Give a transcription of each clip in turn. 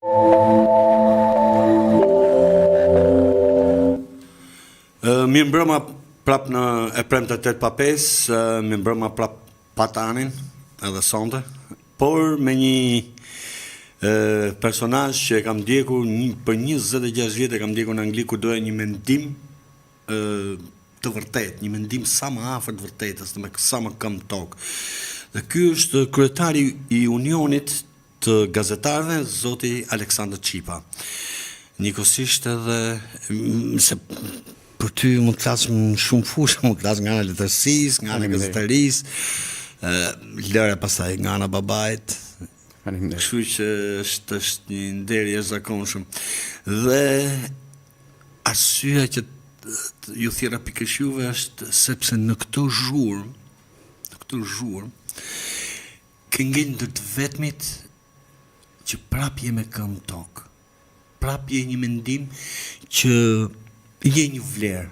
Mirë mbrëma prap në e premte 8:05, mirë mbrëma prap patanin edhe sonte, por me një personazh që e kam ndjekur për 26 vjet, e kam ndjekur në Angli, ku doja një mendim të vërtet, një mendim sa më afër të vërtetës, me sa më këmbë tokë. Dhe ky është kryetari i Unionit të gazetarëve, zoti Aleksandër Çipa. Njëkohësisht edhe se për ty mund të flas shumë fushë, mund të flas nga ana letërsisë, nga ana gazetarisë, lëre pastaj nga ana babait. Kështu që është një nder i jashtëzakonshëm. Dhe arsyeja që ju thirra pikërisht juve është sepse në këtë zhurmë, ke ngel ndër të vetmit që prap je me këmbë tokë. Prap je një mendim që je një vlerë.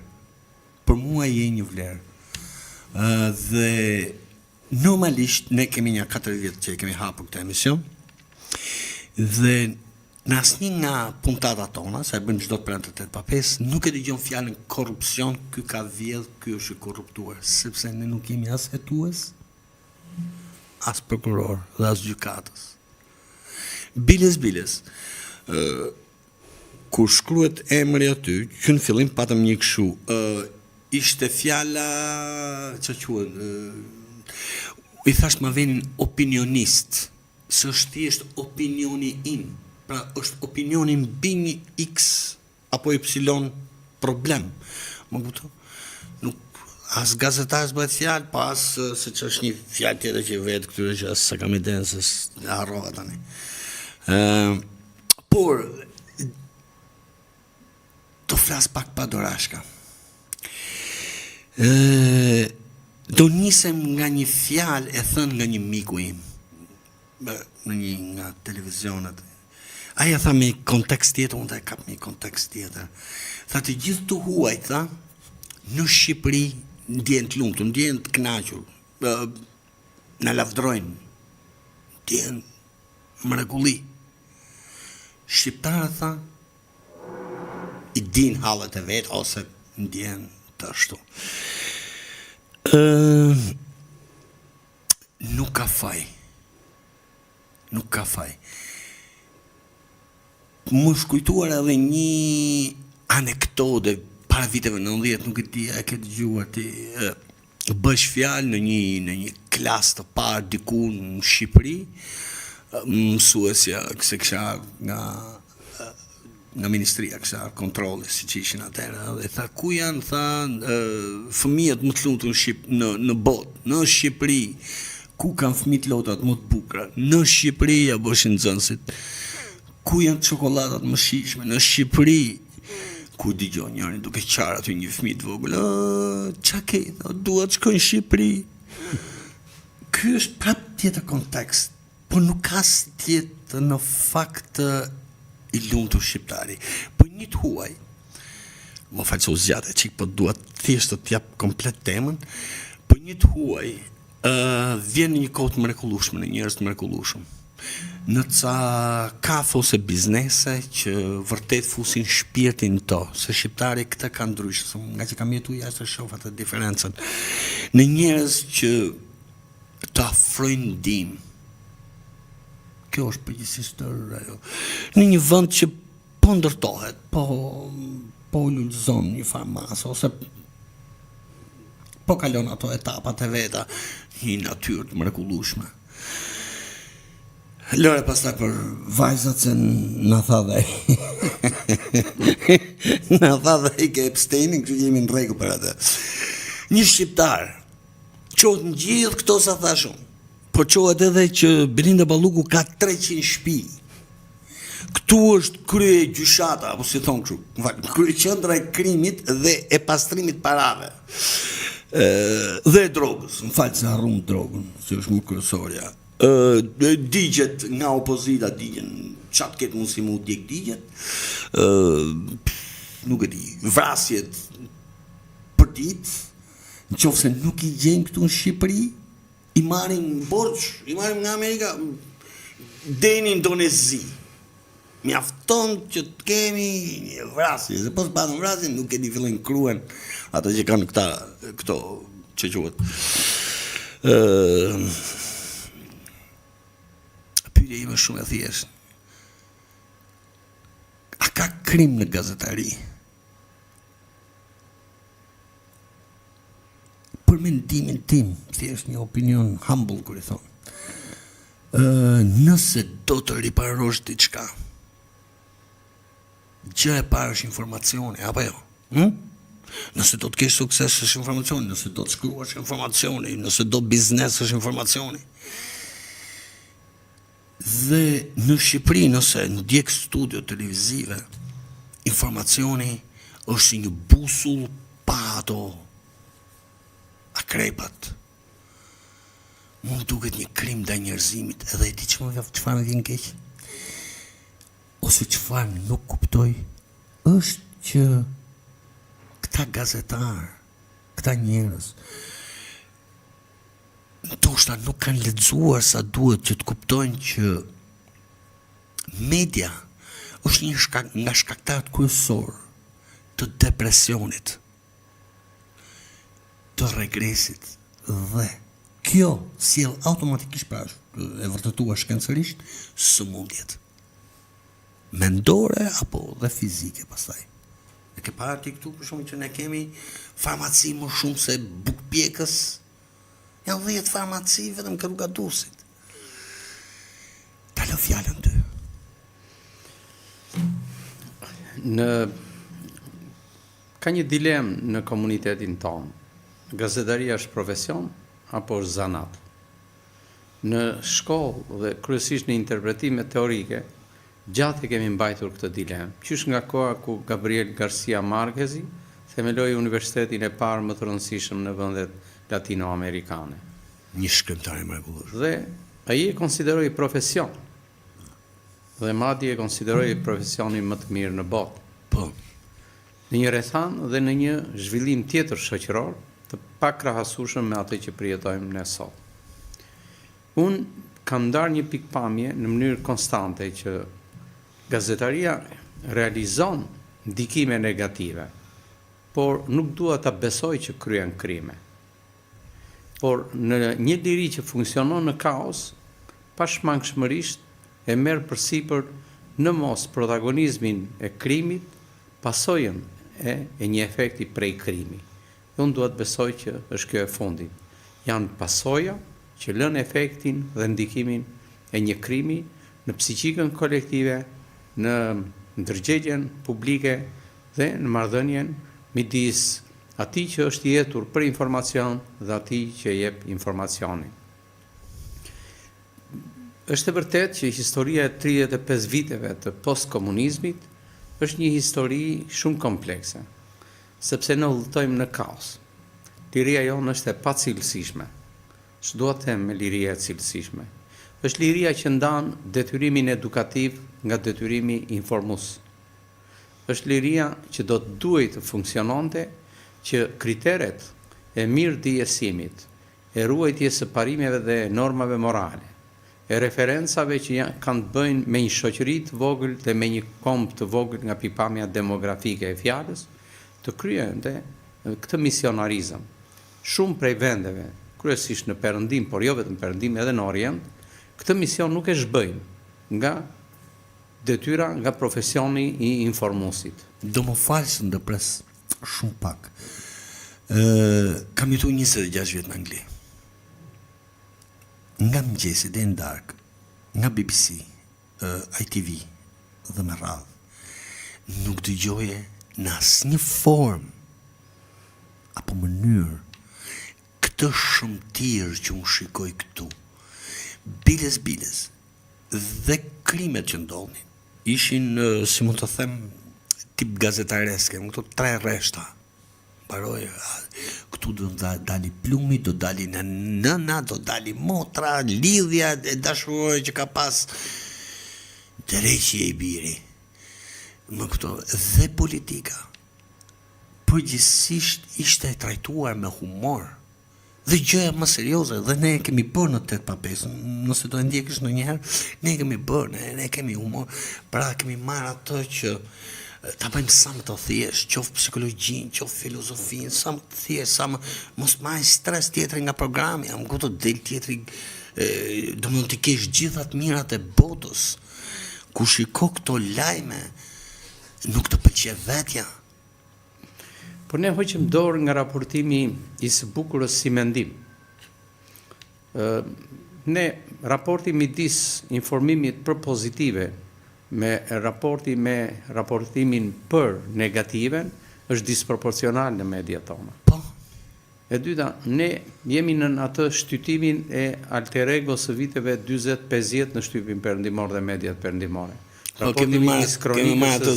Për mua je një vlerë. Dhe normalisht ne kemi një 4 vjet që kemi hapur këtë emision. Dhe në asnjë nga puntatat tona, sa e bëjmë çdo të premte 8:05, nuk e dëgjon fjalën korrupsion, ky ka vjedh, ky është i korruptuar, sepse ne nuk jemi as hetues, as prokuror dhe as gjykatës. Biles. Kur shkruhet emri aty, që në fillim patëm një kështu, ishte fjala, që quhet, i thash ma venin opinionist, së është thjesht opinioni im, pra është opinioni mbi një X apo Y problem. Më kupton? Nuk as gazetarës bëhet fjalë, pas se që është një fjalë tjetër që vetë këtyre që asë kam idenë se harrova tani. Por do flas pak pa dorashka. Do nisem nga një fjalë e thënë nga një miku im në një nga televizionet. Aja tha me kontekst tjetër, unë dhe kap me kontekst tjetër. Tha të gjithë të huaj, tha, në Shqipëri ndjen të lumtur, ndjen të kënaqur, na lavdrojnë, ndjen mrekulli. Shqiptarët, tha, i din hallet e vet ose ndjen të ashtu. Nuk ka faj. Më shkujtuar edhe një anekdote para viteve 90, nuk e di, e ke dëgjuar ti, bësh fjalë në një klasë të parë diku në Shqipëri, mësuesja se kisha nga ministria, kisha kontrole, si që ishin atëherë, dhe tha, ku janë, tha, fëmijët më të lumtur në botë, në Shqipëri, ku kanë fëmijët lotrat më të bukura, në Shqipëri, ja bëshin nxënësit, ku janë çokoladat më shijshme, në Shqipëri, ku dëgjon njëri duke qarë aty një fëmijë të vogël, çka ke, dua të shkoj në Shqipëri. Ky është prap tjetër kontekst, por nuk ka tjetër në fakt i lumtur shqiptari. Për një të huaj, më falë që u zgjate qik, po duat thjesht të t'jap komplet temën, për një të huaj, vjen një kohë të mrekullueshme, në njerëz të mrekullueshëm. Në ca kafe ose biznese që vërtet fusin shpirtin to, se shqiptari këtë ka ndryshë, nga që kam jetu jashtë të shoh atë diferencën. Në njerëz që të afrojnë ndihmë. Kjo është përgjithsisht ajo. Në një vend që po ndërtohet, po ululzon një farmasë, ose po kalon ato etapat e veta, një natyrë të mrekullueshme. Lëre pastaj për vajzat se na tha dhe ke Epsteinin, kështu që jemi në rregull për atë. Një shqiptar qohet në gjithë këto sa thash unë, po qohet edhe që Belinda Balluku ka 300 shtëpi. Këtu është krye gjyshata, apo si thon kështu, krye qendra e krimit dhe e pastrimit parave. Dhe drogës, më falë se harrum drogën, që është më kryesorja. Digjet nga opozita, digjen, qatë ketë mund si mu djek digjet, nuk e di, vrasjet për ditë, në qofë se nuk i gjenë këtu në Shqipëri, i marin borç, i marin nga Amerika, deni Indonezi. Mjafton që të kemi një vrasje, se pas patëm vrasje nuk e di fillojnë kruen ato që kanë këto që quhet. Pyetja ime është shumë e thjeshtë. A ka krim në gazetari? Për mendimin tim, thjesht një opinion humble kur i thon. Nëse do të riparosh diçka, gjë e parë është informacioni, apo jo? Nëse do të kesh sukses është informacioni, nëse do të shkruash informacioni, nëse do biznes është informacioni. Dhe në Shqipëri, nëse ndjek studio televizive, informacioni është si një busull pa ato akrepat. Mund duket një krim ndaj njerëzimit, edhe e di çfarë më vjen keq. Ose çfarë nuk kuptoj, është që këta gazetarë, këta njerëz, ndoshta nuk kanë lexuar sa duhet që të kuptojnë që media është një nga shkaktarët kryesor të depresionit, të regresit, dhe kjo sjell automatikisht e vërtetuar shkencërisht sëmundjet mendore apo dhe fizike pastaj. E ke parë ti këtu për shkak që ne kemi farmaci më shumë se bukpjekës. Janë 10 farmaci vetëm ka rruga Durrësit. Ta lë fjalën ty. Ka një dilemë në komunitetin tonë. Gazetaria është profesion apo është zanat? Në shkollë dhe kryesisht në interpretime teorike, gjatë e kemi mbajtur këtë dilemë, qysh nga koha ku Gabriel Garcia Marquezi themeloi universitetin e parë më të rëndësishëm në vendet latinoamerikane. Një shkrimtar i mrekullueshëm. Dhe ai e konsideroi profesion. Dhe madje e konsideroi profesionin më të mirë në botë. Po. Në një rrethan dhe në një zhvillim tjetër shoqëror, të pakrahasueshëm me atë që përjetojmë ne sot. Unë kam ndarë një pikpamje në mënyrë konstante që gazetaria realizon ndikime negative, por nuk dua ta besoj që kryen krime. Por në një liri që funksionon në kaos, pashmangshmërisht e merr përsipër në mos protagonizmin e krimit, pasojën e një efekti prej krimi. Dhe unë dua të besoj që është kjo e fundit. Janë pasoja që lën efektin dhe ndikimin e një krimi në psiqikën kolektive, në ndërgjegjen publike dhe në marrëdhënien midis atij që është i jetur për informacion dhe atij që jep informacionin. Është e vërtetë që historia e 35 viteve të postkomunizmit është një histori shumë komplekse, sepse ne udhëtojmë në kaos. Liria jonë është e pacilësishme. Ç'dua të them me liria e cilësishme? Është liria që ndan detyrimin edukativ nga detyrimi informues. Është liria që do të duhet të funksiononte që kriteret e mirë dijesimit, e ruajtjes së parimeve dhe normave morale, e referencave që kanë të bëjnë me një shoqëri të vogël dhe me një komb të vogël nga pikpamja demografike e fjalës, të kryente këtë misionarizëm. Shumë prej vendeve, kryesisht në Perëndim, por jo vetëm Perëndim, edhe në Orient, këtë mision nuk e zhbëjnë nga detyra, nga profesioni i informuesit. Do më falë se ndërpres shumë pak. Kam jetuar 26 vjet në Angli. Nga mëngjesi deri në darkë, nga BBC, ITV dhe me radhë, nuk dëgjoje në asnjë formë apo mënyrë këtë shëmtirë që unë shikoj këtu. Biles, dhe krimet që ndodhin ishin, si mund të them, tip gazetareske, më këto 3 rreshta. Mbaroj, këtu do dali plumi, do dali nëna, do dali motra, lidhja e dashurore që ka pas dreqje i biri. Më këto, dhe politika. Përgjithsisht ishte e trajtuar me humor, Dhe gjëja më serioze, dhe ne kemi bërë në 8-5, nëse do e ndjekësh ndonjëherë, ne kemi bërë, ne kemi humor, pra kemi marrë ato që ta bëjmë sa më të thjesht, qoftë psikologjinë, qoftë filozofinë, sa më të thjesht, sa më mos marrë stres tjetri nga programi, am kupton del tjetri, do mund të kesh gjitha të mirat e botës. Ku shiko këto lajme, nuk të pëlqej vetja. Por ne hoqëm dorë nga raportimi i së bukurës si mendim. Ne raporti midis informimit për pozitive me raportimin për negativen është disproporcional në media tona. Po. E dyta, ne jemi në atë shtytimin e alter ego së viteve 40-50 në shtypin perëndimor dhe mediat perëndimore. Kemi marrë të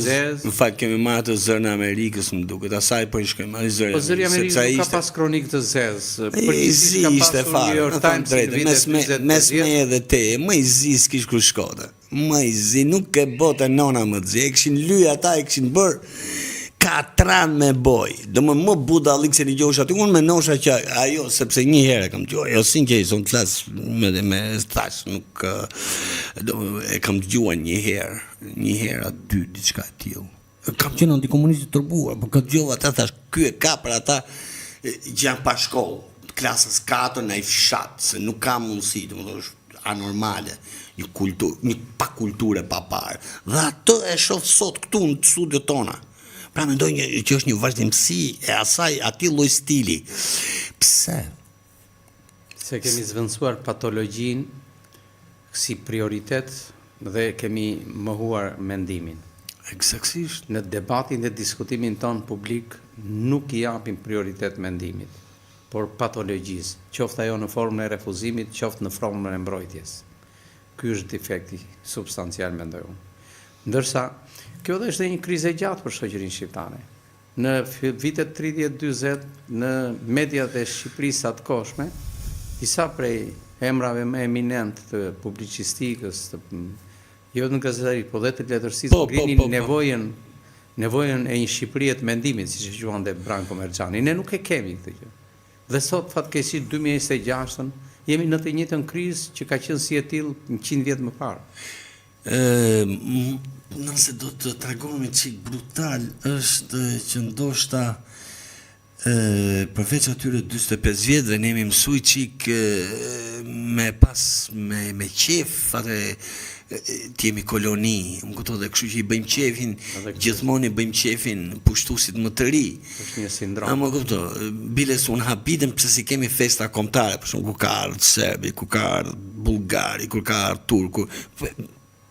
zërë në Amerikës, më duket, asaj po i shkojmë ai zëri. Po zëri Amerikës nuk ka pas kronik të zezë. Zi ishte fare, në thamë drejtë, mes me edhe te, më i zi s'kish ku shkote. Më i zi, nuk e bote nona më zi, e këshin lyë ata, e këshin bërë katran me boj. Do më budallik se një gjosh aty, unë me nosha që ajo, sepse një herë kam gjohë, jo sin që i son të flasë me thash, nuk e kam të gjuar një herë atë dy, diçka e tillë. Kam qenë antikomunistë turbuar, por këtë gjohë ata thash, ky e ka për ata që janë pa shkollë, klasës 4 në i fshat, se nuk ka mundësi, do më thosh, anormale, një pa kulture pa parë. Dhe ato e shoh sot këtu në studiot tona. Pra mendoj që është një vazhdimsi e asaj ati lloj stili. Pse? Se kemi zvendësuar patologjin si prioritet dhe kemi mohuar mendimin. Eksaktësisht. Në debatin dhe diskutimin ton publik nuk i japim prioritet mendimit, por patologjisë, qoftë ajo në formën e refuzimit, qoftë në formën e mbrojtjes. Ky është defekti substancial, mendoj unë. Ndërsa kjo dhe është një krizë e gjatë për shoqërinë shqiptare. Në vitet 30-40, në mediat e Shqipërisë atë koshme, disa prej emrave më eminent të publicistikës, jo në gazetari, po dhe të letërsisë, grinin nevojën e një Shqipërie të mendimit, siç e quante Branko Merxhani. Ne nuk e kemi këtë gjë. Dhe sot fatkeqësisht 2026 jemi në të njëjtën krizë që ka qenë si e tillë 100 vjet më parë. Nëse do të tregohemi çik brutal, është që ndoshta përveç atyre 45 vjetëve ne jemi mësuj çik me qef, atë të jemi koloni, më kupton, dhe kështu që i bëjmë qefin, gjithmonë i bëjmë qefin pushtuesit më të ri. Është një sindrom. Më kupton, biles unë habitem pse si kemi festa kombëtare, për shembull ku ka ardhur serbi, ku ka ardhur bullgari, ku ka ardhur turku.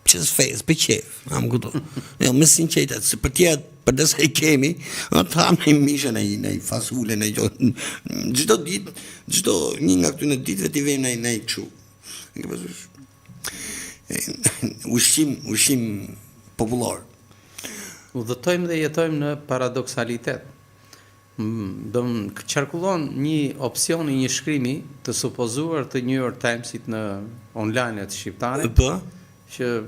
Qësë fejës, për qef, më kupton. Jo, me sinqeritet, se për tjetë, për desa i kemi, të hamë në mishë, në i fasule, në i gjohë, gjdo ditë, gjdo një nga këtu në ditëve t'i vejmë në i këshu. Ushqim popullor. Udhëtojmë dhe jetojmë në paradoksalitet. Qarkullon një opsion i një shkrimi të supozuar të New York Timesit në online-et shqiptare, që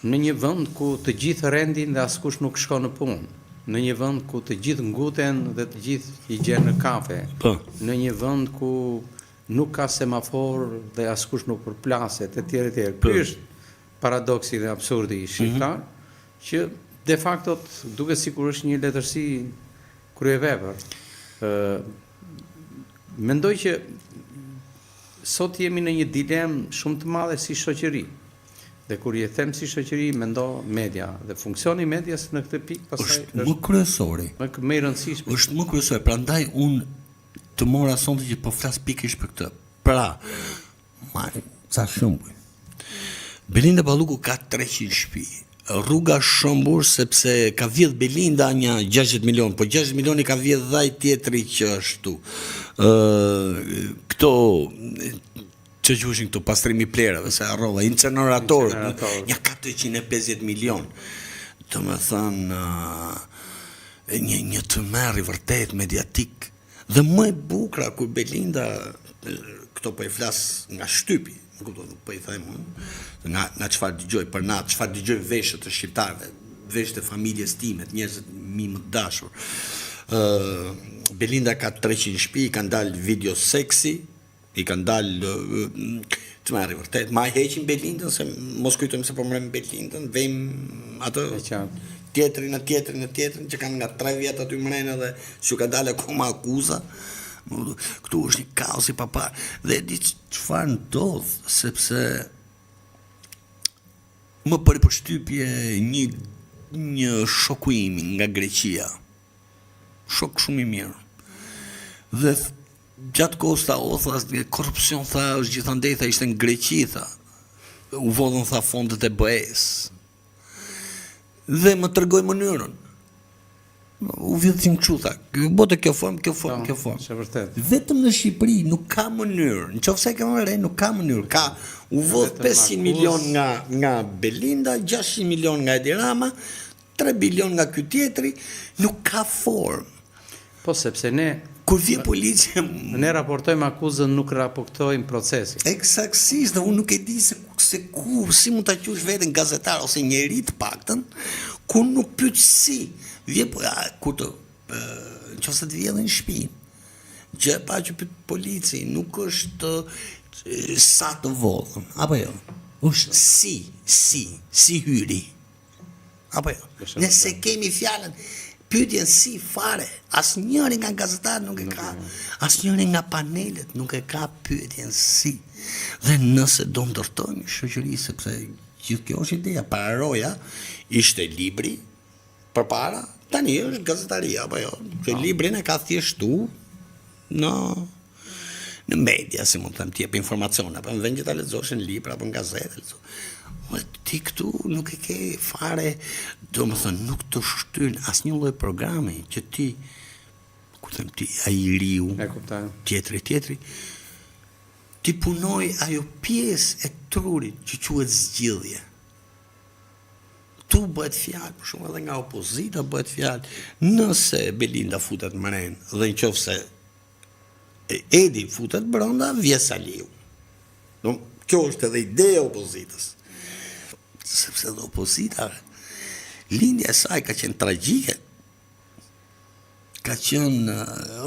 në një vend ku të gjithë rendin dhe askush nuk shkon në punë, në një vend ku të gjithë nguten dhe të gjithë i gjenë në kafe, në një vend ku nuk ka semafor dhe askush nuk përplaset, e tjerë e tjerë. Ky është paradoksi dhe absurdi i shqiptar, që de facto duket sikur është një letërsi kryevepër. Mendoj që sot jemi në një dilemë shumë të madhe si shoqëri. Dhe kur je them si shoqëri, mendo media. Dhe funksioni medjas në këtë pikë pastaj është më kryesori. Më i rëndësishëm. Është më kryesor. Prandaj unë të mora sonte që po flas pikërisht për këtë. Pra, ca shembuj. Belinda Balluku ka 300 shtëpi. Rruga Shëmbur, sepse ka vjedh Belinda një 60 milion, po 60 milioni ka vjedh dhaj tjetri që është tu. Këto që gjushin këtu pastrimi plerave, se arrova, inceneratorët, një 450 milion. Të më thënë, një të merë i vërtet mediatik, dhe më e bukra, kur Belinda, këto po i flas nga shtypi, nuk po i thajmë, nga qëfar dëgjoj për natë, qëfar dëgjoj veshët të shqiptarve, veshët e familjes time, të njerëzit mi më dashur. Belinda ka 300 shtëpi, i kanë dalë video seksi, i kanë dalë të marrë vërtet, ma heqin Belindën, se mos kujtojmë se po mërëm Belindën, vejmë atë tjetrin që kanë nga 3 vjetë aty mrenë dhe që ka dalë akoma akuza. Këtu është një kaos i papar. Dhe di çfarë ndodh, sepse më bëri përshtypje një shoku im nga Greqia. Shok shumë i mirë. Dhe gjatë kohës tha, korupcion tha, është gjithandej tha, ishte në Greqi tha. U vodhën tha fondet e BE-s. Dhe më tregoi mënyrën. U vjedhim kështu tha, bote kjo formë. Është vërtet. Vetëm në Shqipëri nuk ka mënyrë. Nëse e kemi re, nuk ka mënyrë. Ka u vodh 500 milion nga Belinda, 600 milion nga Edi Rama, 3 bilion nga ky tjetri, nuk ka formë. Po sepse ne kur vjen policia, ne raportojmë akuzën, nuk raportojmë procesin. Eksaktësisht, dhe unë nuk e di se si mund ta quash veten gazetar ose njeri të paktën, kur nuk pyet si. Vjen kur të nëse të vjen në shtëpi. Gjë pa që pyet polici, nuk është sa të vodhën, apo jo. Është si hyri. Apo jo. Nëse kemi fjalën pyetjen si fare, asnjëri nga gazetarët nuk e ka, asnjëri nga panelet nuk e ka pyetjen si. Dhe nëse do ndërtojmë shoqëri, sepse gjithë kjo është ideja, pararoja ishte libri përpara, tani është gazetaria, apo jo. Që librin e ka thjeshtu në media, si mund të them, ti jep informacione, apo në vend që ta lexosh në libra apo në gazetë, ti këtu nuk e ke fare, do më thënë, nuk të shtyn asnjë lloj programi që ti, ku them ti, ai i riu, tjetri, ti punoj ajo pjesë e trurit që quhet zgjidhje. Tu bëhet fjalë, për shumë edhe nga opozita bëhet fjalë, nëse Belinda futet mren dhe nëse Edi futet brenda, vjen Saliu. Kjo është edhe ideja e opozitës. Sepse dhe opozita, lindja e saj ka qenë tragjike. Ka qenë,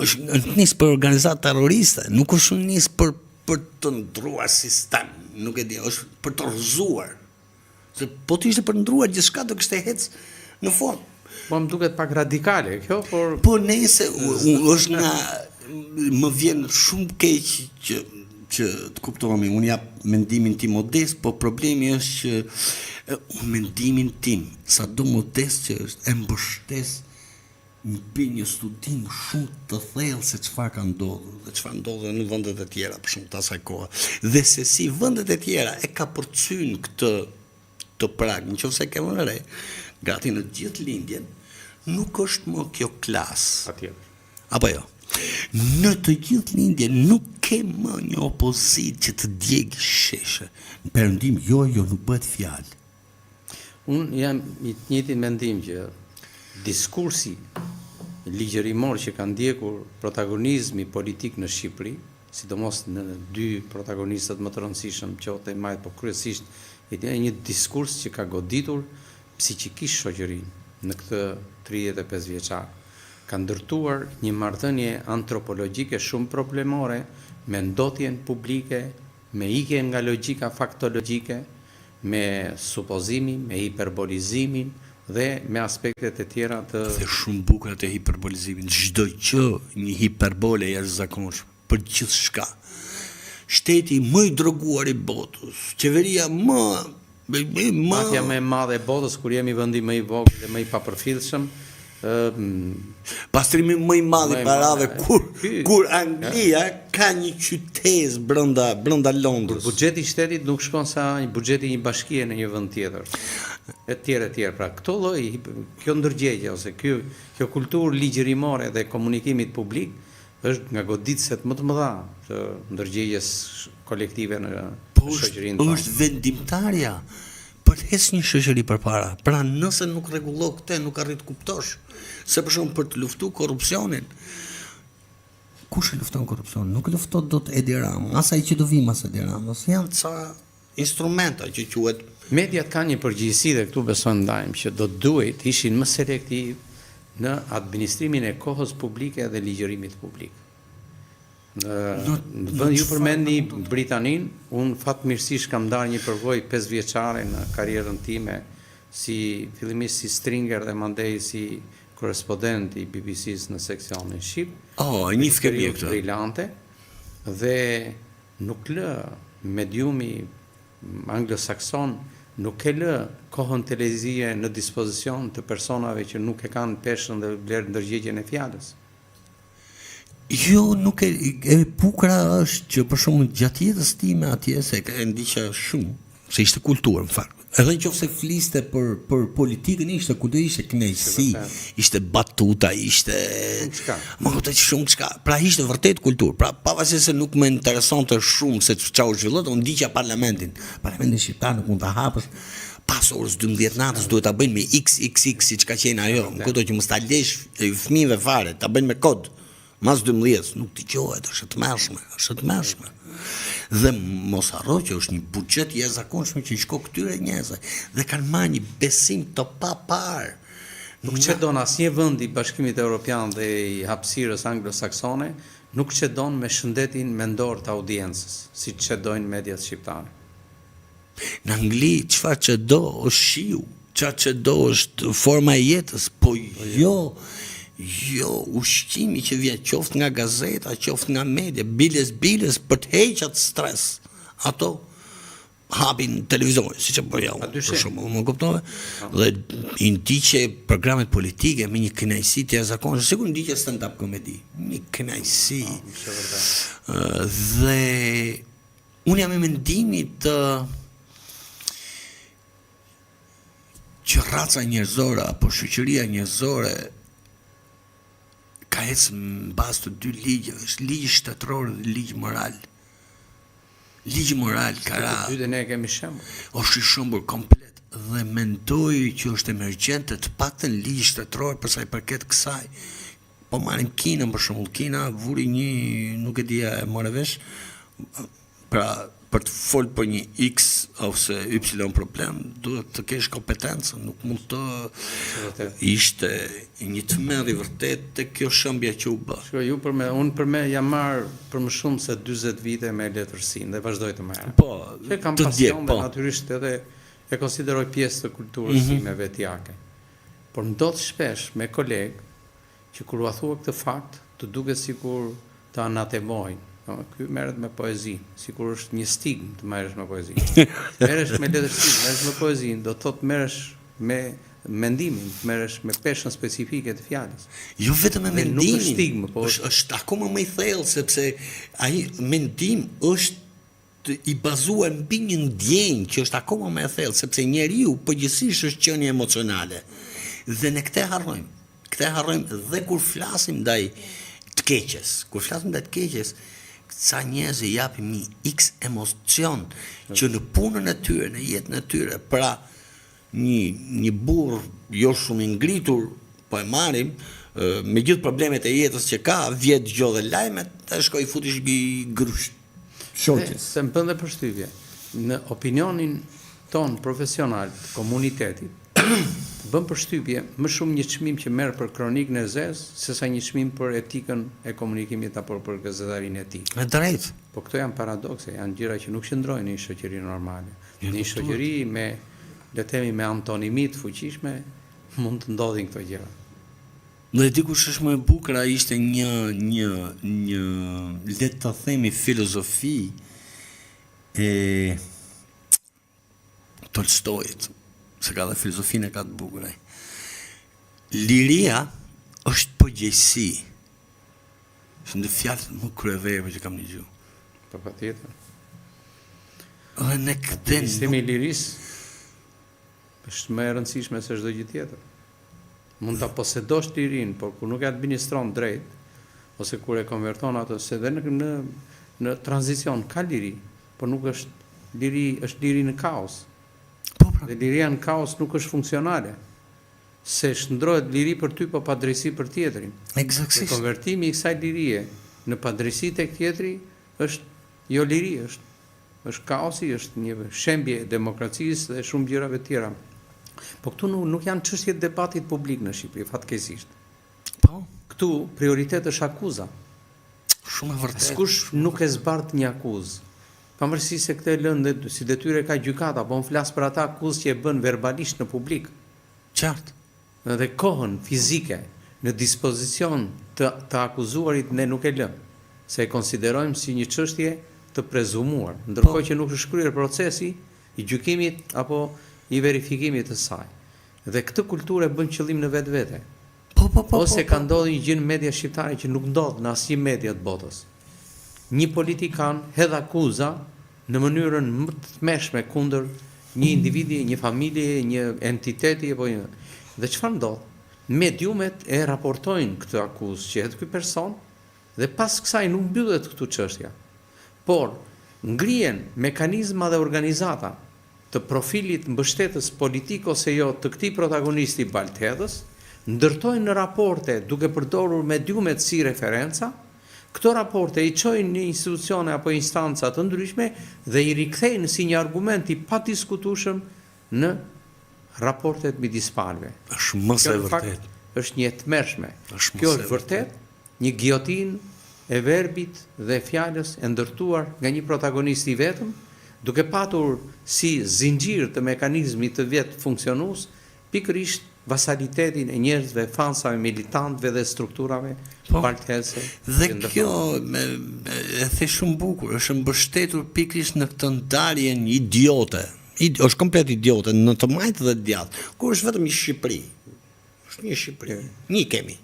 është nisë për organizat terroriste, nuk është nisë për të ndruar sistem, nuk e di, është për të rrëzuar. Se po të ishte për ndruar gjithçka do kishte hec në fond. Po më duket pak radikale kjo, por po nëse është nga më vjen shumë keq që të kuptohemi, unë jap mendimin tim modest, po problemi është që mendimin tim, sa do modest që është, e mbështes mbi një studim shumë të thellë se çfarë ka ndodhur dhe çfarë ndodhe në vendet e tjera për shumë të asaj kohe. Dhe se si vendet e tjera e ka përcyn këtë të prag, nëse ke vënë re, gati në gjithë lindjen, nuk është më kjo klasë. Apo jo. Në të gjithë lindjen nuk ke më një opozit që të djegë sheshe. Në perëndim, jo, nuk bëhet fjalë. Unë jam i të njëjtin mendim që diskursi ligjërimor që kanë ndjekur protagonizmi politik në Shqipëri, sidomos në 2 protagonistët më të rëndësishëm, Qota i Majt, po kryesisht një diskurs që ka goditur psiqikisht shoqërinë në këtë 35 vjeçar. Ka ndërtuar një marrëdhënie antropologjike shumë problemore me ndotjen publike, me ikje nga logjika faktologjike, me supozimin, me hiperbolizimin dhe me aspektet e tjera të... Dhe shumë bukur atë hiperbolizimin, çdo gjë një hiperbole jashtëzakonshme për gjithë shka. Shteti më i droguar i botës, qeveria mafia më e madhe e botës, kur jemi vendi më i vogël dhe më i papërfillshëm, pastrimi më i madh i parave, kur Anglia ka një qytet brenda Londrës. Buxheti i shtetit nuk shkon sa buxheti i një bashkie në një vend tjetër. Etj. Pra këto lloj, kjo ndërgjegje ose kjo kulturë ligjërimore dhe komunikimit publik është nga goditëset më të mëdha të ndërgjegjes kolektive në shoqërinë tonë. Është vendimtarja për të hes një shoqëri përpara. Pra nëse nuk rregullon këtë, nuk arrit të kuptosh. Se për shembull për të luftuar korrupsionin, kush e lufton korrupsionin? Nuk lufton dot Edi Rama, asaj që do vi mas Edi Ramës. Janë ca instrumenta që quhet. Mediat kanë një përgjegjësi dhe këtu besoj ndajmë që do duhet ishin më selektiv në administrimin e kohës publike dhe ligjërimit publik. Ju përmendni Britanin, unë fatmirësisht kam ndarë një përvojë 5 vjeçare në karrierën time, fillimisht si stringer dhe mandej si korrespondent i BBC-s në seksionin shqip. Një skemi këtë. Brillante dhe nuk lë mediumi anglosakson nuk e lë kohën televizive në dispozicion të personave që nuk e kanë peshën dhe vlerë ndërgjegjen e fjalës. Jo, nuk e bukura është që për shembull gjatë jetës time atje se e ndiqa shumë, se ishte kulturë në fakt. Edhe nëse fliste për politikën, ishte kudo ishte kënaqësi, ishte batuta, ishte më kuptoj shumë çka. Pra ishte vërtet kulturë. Pra pavarësisht se nuk më interesonte shumë se çfarë u zhvillohet, unë ndiqja parlamentin. Parlamentin shqiptar nuk mund ta hapësh. Pas orës 12 natës duhet ta bëjnë me XXX siç ka qenë ajo. Më kujtoj që mos ta lësh fëmijëve fare, ta bëjnë me kod. Mas 12, nuk dëgjohet, është të mërshme. Dhe mos harro që është një buxhet i jashtëzakonshëm që i shko këtyre njerëzve dhe kanë marrë një besim të papar. Nuk çedon asnjë vend i Bashkimit Evropian dhe i hapësirës anglosaksone, nuk çedon me shëndetin mendor të audiencës, siç çedojnë mediat shqiptare. Në Angli çfarë çdo është shiu, çfarë çdo është forma e jetës, po jo, ushqimi që vjen qoftë nga gazeta, qoftë nga media, biles për të hequr atë stres. Ato hapin televizorin, siç e bëja unë, për shembull, më kuptove? Dhe i ndiqe programet politike me një kënaqësi të jashtëzakonshme, sigurisht ndiqe stand-up komedi, një kënaqësi. Dhe unë jam me mendimin që raca njerëzore apo shoqëria njerëzore ka ecë në bazë të 2 ligjeve, është ligji shtetëror dhe ligji moral. Ligji moral ka ra. Dy dhe ne kemi shembull. Është shembull komplet dhe mendoj që është emergjente të paktën ligji shtetëror për sa i përket kësaj. Po marrim Kinën për shembull, Kina vuri një, nuk e dia, e morë vesh, pra për të folë për një X ose Y problem, duhet të kesh kompetencën, nuk mund të ishte një tmerr i vërtet të kjo shëmbja që u bë. Unë për me jam marrë për më shumë se 40 vite me letërsinë dhe vazhdoj të marr. Po, që kam pasion dhe natyrisht edhe e konsideroj pjesë të kulturës time vetjake. Por ndodh shpesh me kolegë që kur u thua këtë fakt, të duket sikur të anatemojnë. Ky merret me poezi, sikur është një stigmë të merresh me poezi. Merresh me letërsinë, merresh me poezinë, do të thotë merresh me mendimin, merresh me peshën specifike të fjalës. Jo vetëm me mendimin. Nuk është stigmë, po është akoma më i thellë sepse ai mendim është i bazuar mbi një ndjenjë që është akoma më e thellë sepse njeriu përgjithsisht është qenie emocionale. Dhe ne këtë harrojmë. Këtë harrojmë dhe kur flasim ndaj të keqes. Kur flasim ndaj të keqes, sa njerëz i japim një X emocion që në punën e tyre, në jetën e tyre, pra një burr jo shumë i ngritur, po e marrim me gjithë problemet e jetës që ka, vjet dëgjoj dhe lajmet, ta shkoj futish mbi grusht. Shoqës. Se më bën dhe përshtypje. Në opinionin ton profesional të komunitetit, bën përshtypje më shumë një çmim që merr për kronikën e zez, sesa një çmim për etikën e komunikimit apo për gazetarinë etik. Me drejt. Po këto janë paradokse, janë gjëra që nuk qëndrojnë në një shoqëri normale. Në një shoqëri me, le të themi, me antonimi të fuqishme, mund të ndodhin këto gjëra. Dhe dikush është më e bukur, ishte një le të themi filozofi e Tolstojit. Se ka dhe filozofinë e ka të bukur. Liria është përgjegjësi. Është ndë fjalët më kryevere që kam një gjuhë. Po patjetër. Dhe ne këtë sistemi i lirisë është më e rëndësishme se çdo gjë tjetër. Mund ta posedosh lirinë, por kur nuk e administron drejt, ose kur e konverton atë, se dhe në tranzicion ka liri, por nuk është liri në kaos. Dhe liria në kaos nuk është funksionale. Se shndrohet liri për ty, po padrejsi për tjetrin. Eksaktësisht. Konvertimi i kësaj lirie në padrejsi tek tjetri është jo liri, është kaosi, është një shembje e demokracisë dhe shumë gjërave tjera. Po këtu nuk janë çështje debatit publik në Shqipëri, fatkeqësisht. Po, Këtu prioritet është akuza. shumë e vërtetë. Askush nuk e zbart një akuzë. Pavarësisht se këtë e lënë si detyrë ka gjykata, po unë flas për ata akuzë që e bën verbalisht në publik. Qartë. Dhe kohën fizike në dispozicion të akuzuarit ne nuk e lëmë, se e konsiderojmë si një çështje të prezumuar, ndërkohë që nuk është shkruar procesi i gjykimit apo i verifikimit të saj. Dhe këtë kulturë e bën qëllim në vetvete. Ose ka ndodhur një gjë në media shqiptare që nuk ndodh në asnjë media të botës. Një politikan hedh akuza në mënyrën më të tmeshme kundër një individi, një familje, një entiteti apo një. Dhe çfarë ndodh? Mediumet e raportojnë këtë akuzë që hedh ky person dhe pas kësaj nuk mbyllet këtu çështja. Por ngrihen mekanizma dhe organizata të profilit mbështetës politik ose jo të këtij protagonisti baltedhës, ndërtojnë në raporte duke përdorur mediumet si referenca, këto raporte i çojnë në institucione apo instanca të ndryshme dhe i rikthejnë si një argument i padiskutueshëm në raportet midis palëve. Është më se vërtet. Është një e tmerrshme. Është Kjo mos e është vërtet një giotin e verbit dhe fjalës e ndërtuar nga një protagonist i vetëm, duke patur si zinxhir të mekanizmit të vet funksionues pikërisht vasalitetin e njerëzve, fansave, militantëve dhe strukturave baltese. Dhe kjo e the shumë bukur, është mbështetur pikërisht në këtë ndarjen idiote. Është komplet idiote në të majtë dhe të djathtë. Kur është vetëm një Shqipëri. Është një Shqipëri. Një kemi.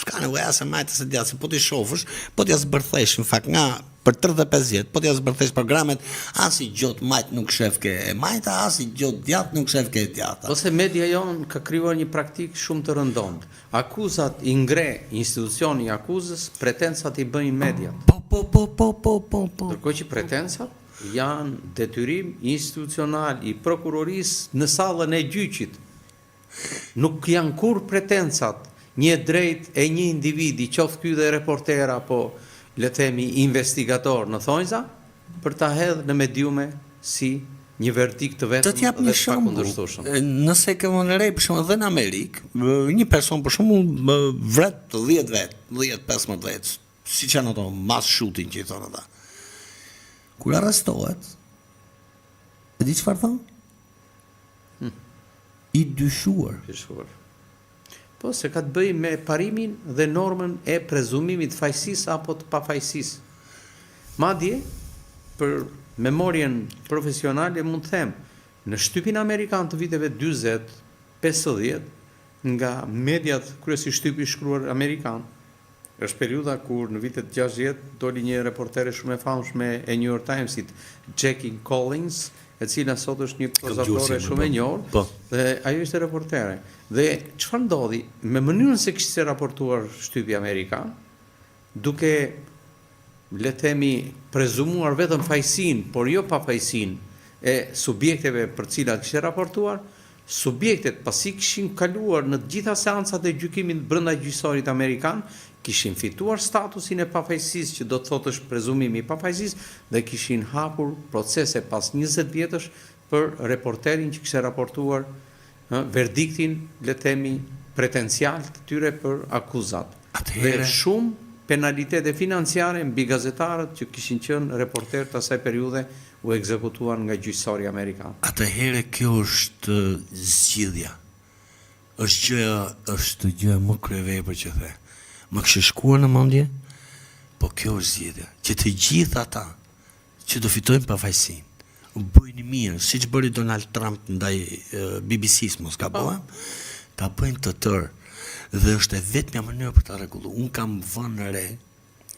S'ka nevojë as e majtë se djathtë, po ti shohësh, po t'ja zbërthesh në fakt nga për 35 vjet, po t'ja zbërthesh programet, as i gjot majt nuk shef ke e majta, as i gjot djathtë nuk shef ke e djathta. Ose media jon ka krijuar një praktikë shumë të rëndomt. Akuzat i ngre institucioni i akuzës, pretencat i bëjnë mediat. Po. Ndërkohë që pretencat janë detyrim institucional i prokurorisë në sallën e gjyqit. Nuk janë kur pretencat një drejt e një individi, qoftë ky dhe reporter apo le të themi investigator në thonjza, për ta hedhur në mediume si një verdikt të vetëm të jap një shembull. Nëse ke vënë re për shembull edhe në Amerikë, një person për shembull vret 10 vet, 10-15 vet, siç janë ato mass shooting që i thonë ata. Kur arrestohet, e di çfarë thon? I dyshuar. Po, se ka të bëj me parimin dhe normën e prezumimit fajësisë apo të pafajësisë. Madje, për memorien profesionale mund të them, në shtypin amerikan të viteve 40-50, nga mediat kryesisht shtypi shkruar amerikan, është periudha kur në vitet 60 doli një reportere shumë e famshme e New York Timesit, Jackie Collins, e cila sot është një prozatore shumë e njohur, dhe ajo ishte reportere. Dhe çfarë ndodhi me mënyrën se kishte raportuar shtypi amerikan, duke le të themi prezumuar vetëm fajësinë, por jo pafajësinë e subjekteve për të cilat kishte raportuar, subjektet pasi kishin kaluar në të gjitha seancat e gjykimit brenda gjyqësorit amerikan, kishin fituar statusin e pafajësisë që do të thotë është prezumimi i pafajësisë dhe kishin hapur procese pas 20 vjetësh për reporterin që kishte raportuar verdiktin, le të themi, pretencial të tyre për akuzat. Dhe shumë penalitete financiare mbi gazetarët që kishin qenë reporter të asaj periudhe u ekzekutuan nga gjyqësori amerikan. Atëherë kjo është zgjidhja. Është gjë më kryevepër që the. Më kështë shkuar në mendje, po kjo është zgjidhja. Që të gjithë ata që do fitojnë pafajësinë, bëjnë mirë, siç bëri Donald Trump ndaj BBC-s, mos gabojmë, ta bëjnë të tërë. Dhe është e vetmja mënyrë për ta rregulluar. Unë kam vënë re,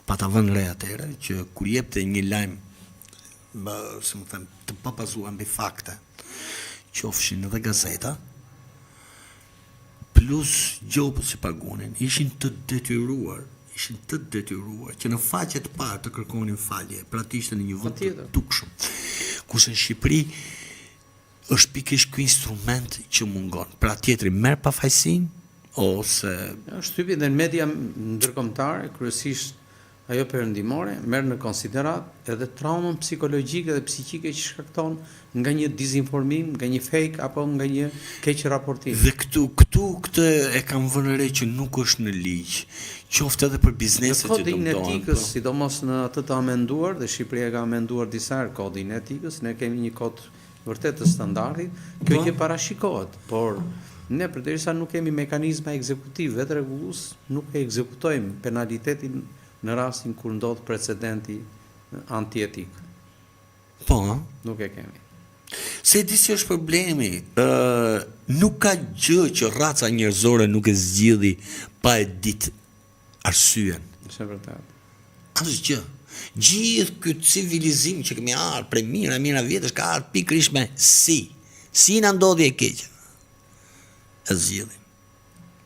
pa ta vënë re atëherë, që kur jepte një lajm, si më them, të pabazuar mbi fakte, qofshin edhe gazeta, plus gjobët që pagunin, ishin të detyruar që në faqet parë të kërkonin falje, pra të ishte në një vend të dukshëm. Kurse në Shqipëri është pikërisht ky instrument që mungon. Pra tjetri merr pafajësinë ose shtypi dhe në media ndërkombëtare kryesisht ajo perëndimore merr në konsiderat edhe traumën psikologjike dhe psiqike që shkakton nga një dizinformim, nga një fake apo nga një keq raportim. Dhe këtë e kam vënë re që nuk është në ligj, qoftë edhe për Në bizneset që kodin e dëmtojnë. etikës, sidomos në atë të amenduar, dhe Shqipëria ka amenduar disa herë kodin e etikës, ne kemi një kod vërtet të standardit, kjo që parashikohet, por ne përderisa nuk kemi mekanizma ekzekutiv vetë rregullues, nuk e ekzekutojmë penalitetin në rastin kur ndodh precedenti antietik. Po, Nuk e kemi. se di si është problemi, nuk ka gjë që raca njerëzore nuk e zgjidhi pa e ditë arsyen. Është vërtet. Asgjë. Gjithë ky civilizim që kemi ardhur prej mira vjetësh ka ardhur pikërisht me si na ndodhi e keq. E zgjidhim.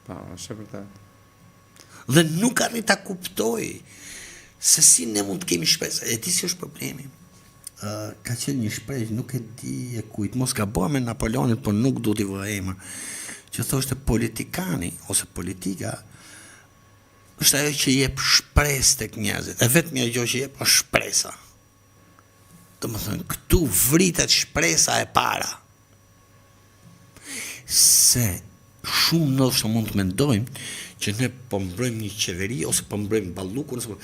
Po, është vërtet. Dhe nuk arrit ta kuptoj se si ne mund të kemi shpresë. E di si është problemi. Ka qenë një shprehje, nuk e di e kujt, mos gaboj me Napoleonit, por nuk du t'i vë emër, që thoshte politikani ose politika është ajo që jep shpresë tek njerëzit. E vetmja gjë që jep është shpresa. Domethënë këtu vritet shpresa e para. Se shumë ndoshta mund të mendojmë që ne po mbrojmë një qeveri ose po mbrojmë ballukun ose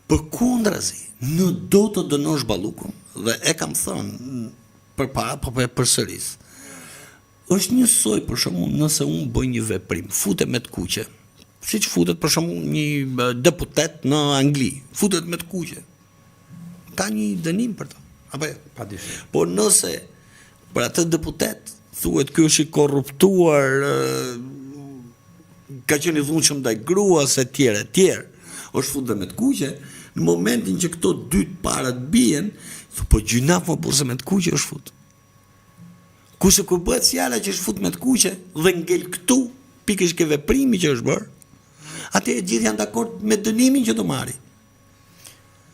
përkundrazi, në do të dënosh ballukun dhe e kam thënë përpara po e përsëris. Është njësoj për shembull nëse unë bëj një veprim, futem me të kuqe, siç futet për shembull një deputet në Angli, futet me të kuqe. Ka një dënim për to, apo jo? Padyshim. Po nëse për atë deputet thuhet ky është i korruptuar, ka qenë i dhunshëm ndaj gruas e tjerë, është futur me të kuqe, në momentin që këto dy të parat bien, po gjynaf më burse me të kuqe është fut. Kurse kur bëhet fjala që është fut me të kuqe dhe ngel këtu, pikërisht ke veprimi që është bërë, atëherë gjithë janë dakord me dënimin që do marri.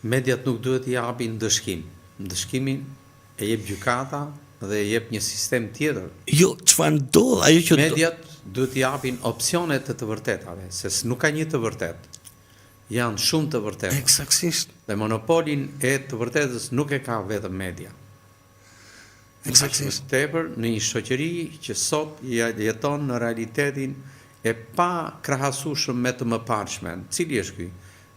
Mediat nuk duhet t'i japin dëshkim. Dëshkimin e jep gjykata dhe e jep një sistem tjetër. Jo, çfarë ndodh, ajo që Mediat duhet t'i japin opsione të vërtetave, se nuk ka një të vërtet. Janë shumë të vërteta. Eksaktësisht. Dhe monopolin e të vërtetës nuk e ka vetëm media. Eksaktësisht. Tepër në një shoqëri që sot jeton në realitetin e pa krahasueshëm me të mëparshme. Cili është ky?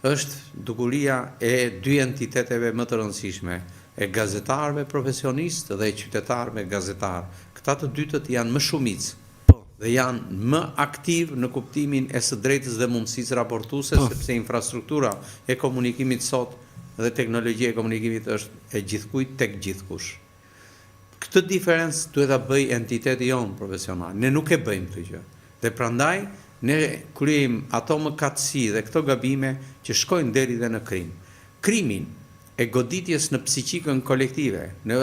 Është dukuria e dy entiteteve më të rëndësishme, e gazetarëve profesionistë dhe e qytetarëve gazetarë. Këta të dytët janë më shumicë dhe janë më aktiv në kuptimin e së drejtës dhe mundësisë raportuese, sepse infrastruktura e komunikimit sot dhe teknologjia e komunikimit është e gjithkujt tek gjithkush. Këtë diferencë duhet ta bëj entiteti jonë profesional. Ne nuk e bëjmë këtë gjë. Dhe prandaj ne kryejmë ato mëkatësi dhe këto gabime që shkojnë deri dhe në krim. Krimin e goditjes në psiqikën kolektive, në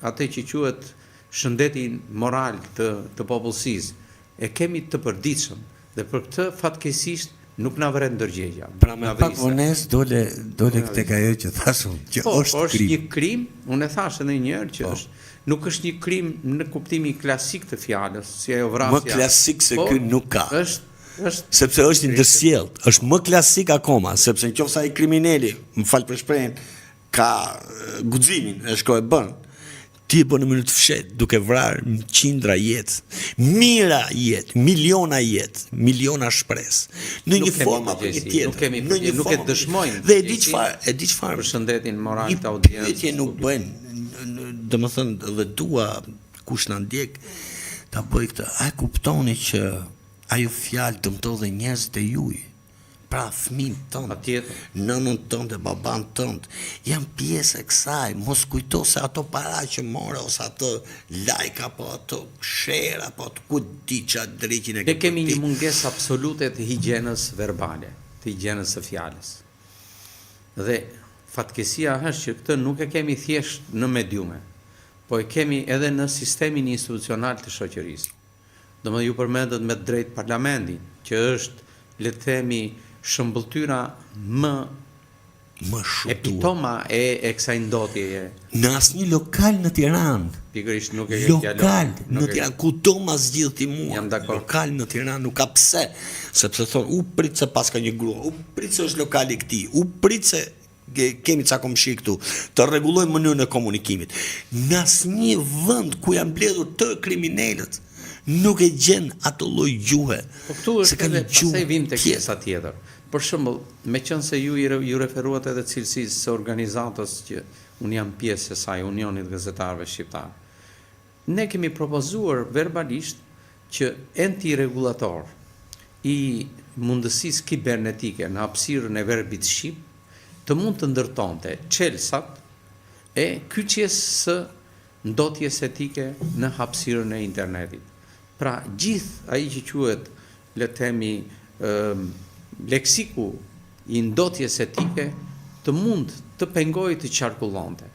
atë që quhet shëndetin moral të popullsisë, e kemi të përditshëm dhe për këtë fatkeqësisht nuk na vret ndërgjegja. Pra me pak vonesë dole tek ajo që thashun, që është krim. Një krim, unë e thash edhe një herë që nuk është një krim në kuptimin klasik të fjalës, si ajo vrasja. Më klasik se ky nuk ka. Është sepse është i ndërsjellët, është më klasik akoma, sepse nëse ai kriminali, më fal për shprehjen, ka guximin, e shkoi bën. Ti e bën në mënyrë të fshehtë, duke vrarë qindra jetë, mijëra jetë, miliona shpresë. Në një formë apo një tjetër. Nuk e dëshmojnë. Dhe e di çfarë për shëndetin moral të audiencës. Pyetje nuk bëjnë, domethënë dhe dua kush na ndjek ta bëj këtë. A e kuptoni që ajo fjalë dëmton dhe njerëzit e juaj? Pra fëmin tënd, nënën tënd e baban tënd, janë pjesë e kësaj, mos kujto se ato para që more, ose ato like, apo ato share, apo ato ku di qatë drejtin e Ne kemi një mungesë absolute të higjienës verbale, të higjienës së fjalës. Dhe fatkeqësia është që këtë nuk e kemi thjesht në mediume, po e kemi edhe në sistemin institucional të shoqërisë. Domethënë ju përmendët me drejt parlamentin, që është, le të themi, shëmbëltyra më Më shumë. epitoma e kësaj ndotjeje. Në asnjë lokal në Tiranë. Pikërisht nuk e Lokal në Tiranë, kudo ma zgjidh ti mua. Jam dakord. Lokal në Tiranë nuk ka pse, sepse thon u prit se pas ka një grua, u prit se është lokali i këtij, u prit se kemi ca komshi këtu, të rregullojmë mënyrën e komunikimit. Në asnjë vend ku janë mbledhur të kriminalët, nuk e gjen ato lloj gjuhe. Po këtu se është kanë edhe gjuhë pastaj vim tek tjetër. pjesa tjetër. Për shembull, meqense ju referuat edhe cilësisë së organizatës që unë jam pjesë e saj, Unionit Gazetarëve Shqiptar. Ne kemi propozuar verbalisht që enti rregulator i mundësisë kibernetike në hapësirën e verbit shqip të mund të ndërtonte çelsat e kyçjes së ndotjes etike në hapësirën e internetit. Pra, gjithë ai që quhet, le të themi, leksiku i ndotjes etike të mund të pengojë të qarkullonte,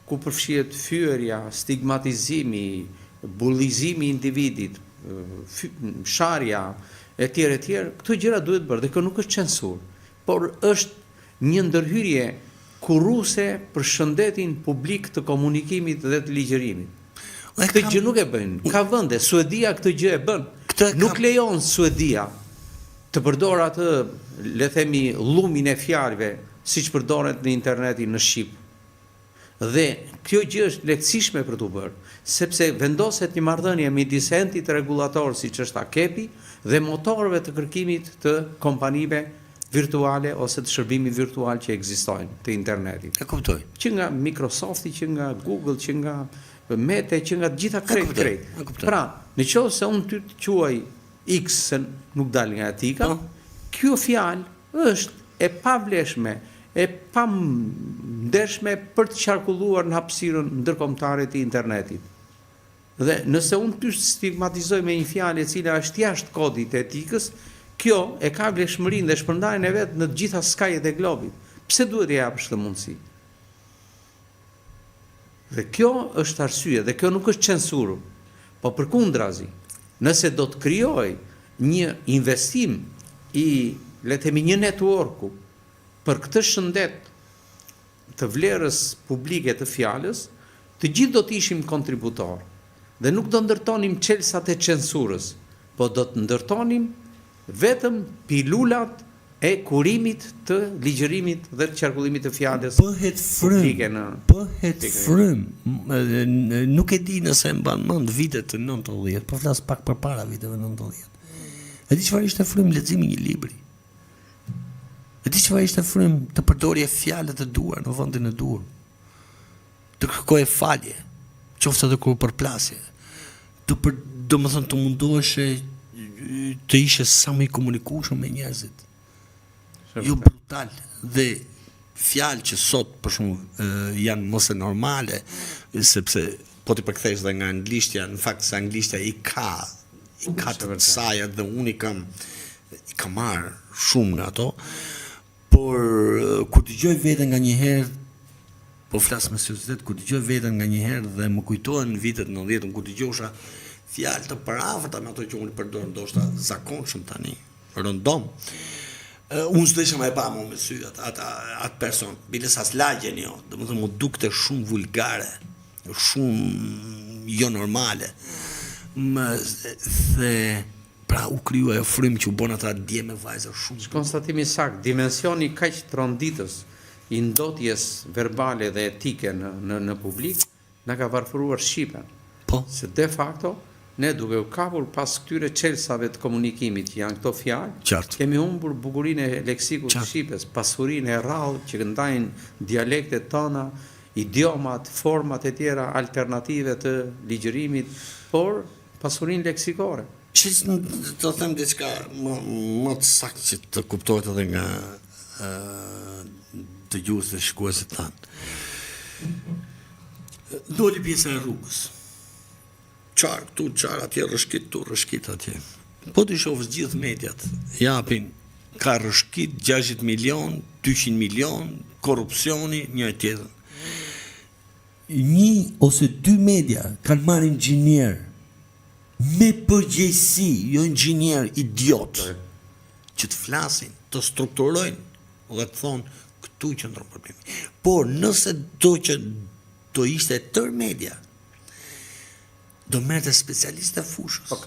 ku përfshihet fyerja, stigmatizimi, bullizimi i individit, sharja, etj. Këto gjëra duhet bërë dhe kjo nuk është censur, por është një ndërhyrje kurruse për shëndetin publik të komunikimit dhe të ligjërimit. Këtë gjë nuk e bëjnë. Ka vende, Suedia këtë gjë e bën. Nuk lejon Suedia të përdor atë, le themi, llumin e fjalëve, siç përdoret në internetin në shqip. Dhe kjo gjë është lehtësishme për t'u bërë, sepse vendoset një marrëdhënie midis entit rregulator siç është AKEP-i dhe motorëve të kërkimit të kompanive virtuale ose të shërbimit virtual që ekzistojnë të internetit. E kuptoj. Që nga Microsofti, që nga Google, që nga Meta, që nga të gjitha krejt. Pra, në qoftë se unë ty të quaj X se nuk dal nga etika, kjo fjalë është e pavlefshme, e pamndershme për të qarkulluar në hapësirën ndërkombëtare të internetit. Dhe nëse unë ty stigmatizoj me një fjalë e cila është jashtë kodit të etikës, kjo e ka vlefshmërinë dhe shpërndarjen e vet në të gjitha skajet e globit. Pse duhet të japësh këtë mundësi? Dhe kjo është arsye, dhe kjo nuk është censurë, po përkundrazi, nëse do të krijoj një investim i, le të themi, një networku për këtë shëndet të vlerës publike të fjalës, të gjithë do të ishim kontributor dhe nuk do ndërtonim çelsat e censurës, po do të ndërtonim vetëm pilulat e kurimit të ligjërimit dhe të qarkullimit të fjalës. Bëhet frym. Nuk e di nëse mban mend vitet të 90, po flas pak përpara viteve 90. E di çfarë ishte frym leximi një libri. E di çfarë ishte frym të përdorje fjalët e duar në vendin e duhur. Të kërkoje falje, qoftë edhe kur përplasje. Domethënë të mundohesh të ishe sa më i komunikueshëm me njerëzit. Jo brutal dhe fjalë që sot për shembull janë mos e normale, sepse po ti përkthesh dhe nga anglishtja, në fakt se anglishtja i ka të sajat dhe unë i kam marrë shumë nga ato, por kur dëgjoj veten nga një herë, po flas me seriozitet, kur dëgjoj veten nga një herë dhe më kujtohen vitet 90 kur dëgjosha fjalë të paraafërta me ato që unë përdor ndoshta zakonshëm tani, rëndom. Unë s'do isha më e pa më me sy atë person, biles as lagjen jo, domethënë më dukte shumë vulgare, shumë jo normale. Pra u kriju ajo frym që u bën ata dje me vajza shumë. Konstatimi sakt, dimensioni kaq tronditës i ndotjes verbale dhe etike në publik na ka varfëruar shqipen. Po. Se de facto ne duke u kapur pas këtyre çelsave të komunikimit që janë këto fjalë, kemi humbur bukurinë e leksikut të shqipes, pasurinë e rrallë që ndajnë dialektet tona, idiomat, format e tjera alternative të ligjërimit, por pasurinë leksikore. Që të them diçka më të saktë që të kuptohet edhe nga dëgjues dhe shikuesit tanë. Doli pjesa e rrugës. Qarë këtu, qarë atje, rëshkit tu, rëshkit atje. Po të shofës gjithë mediat, japin, ka rëshkit 60 milion, 200 milion, korupcioni, një e tjetër. Një ose dy media kanë marrë inxhinier, me përgjegjësi, jo inxhinier idiot, që të flasin, të strukturojnë, dhe të thonë, Ktu qëndron problemi. Por nëse do ishte tër media, do merrte specialistë e fushës. Po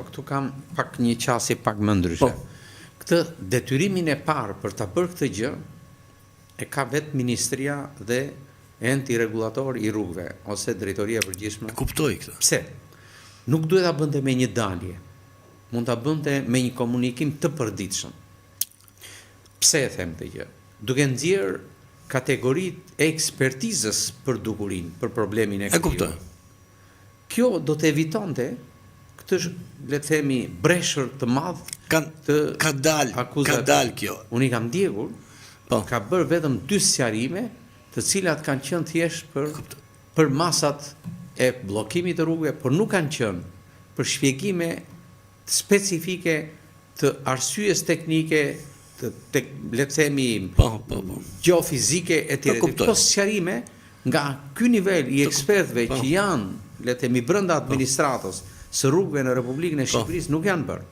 këtu kam pak një qasje pak më ndryshe. Këtë detyrimin e parë për ta bërë këtë gjë e ka vetë Ministria dhe enti regulator i rrugëve ose Drejtoria e Përgjithshme. Kuptoj këtë. Pse? Nuk duhet ta bënte me një dalje. Mund ta bënte me një komunikim të përditshëm. Pse e them këtë gjë? Duke nxjerr kategoritë e ekspertizës për dukurinë, për problemin e E kuptoj. Kjo do të evitonte këtë, le të themi, breshër të madh Ka dal kjo. Unë i kam ndjekur, ka bërë vetëm 2 sqarime, të cilat kanë qenë thjesht për masat e bllokimit të rrugëve, por nuk kanë qenë për shpjegime specifike të arsyes teknike, le të themi, geofizike e tjera. Këto sqarime nga ky nivel i ekspertëve që janë, le të themi, brenda administratës së rrugëve në Republikën e Shqipërisë nuk janë bërë.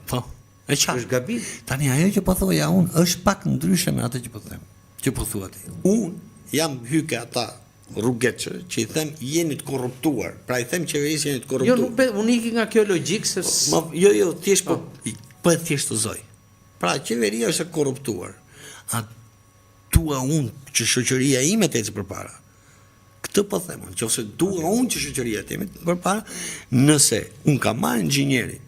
E qartë. Është gabim. Tani ajo që po thoja unë është pak ndryshe me atë që po them. Që po thua ti. Unë jam hyke ata rrugëçë që i them jeni të korruptuar. Pra i them qeverisë jeni të korruptuar. Jo, nuk unë iki nga kjo logjikë se jo, thjesht po e thjeshtëzoj. Pra qeveria është e korruptuar. A dua unë që shoqëria ime të ecë përpara. Këtë po them, nëse dua unë që shoqëria të ime të përpara, nëse unë kam marrë inxhinieri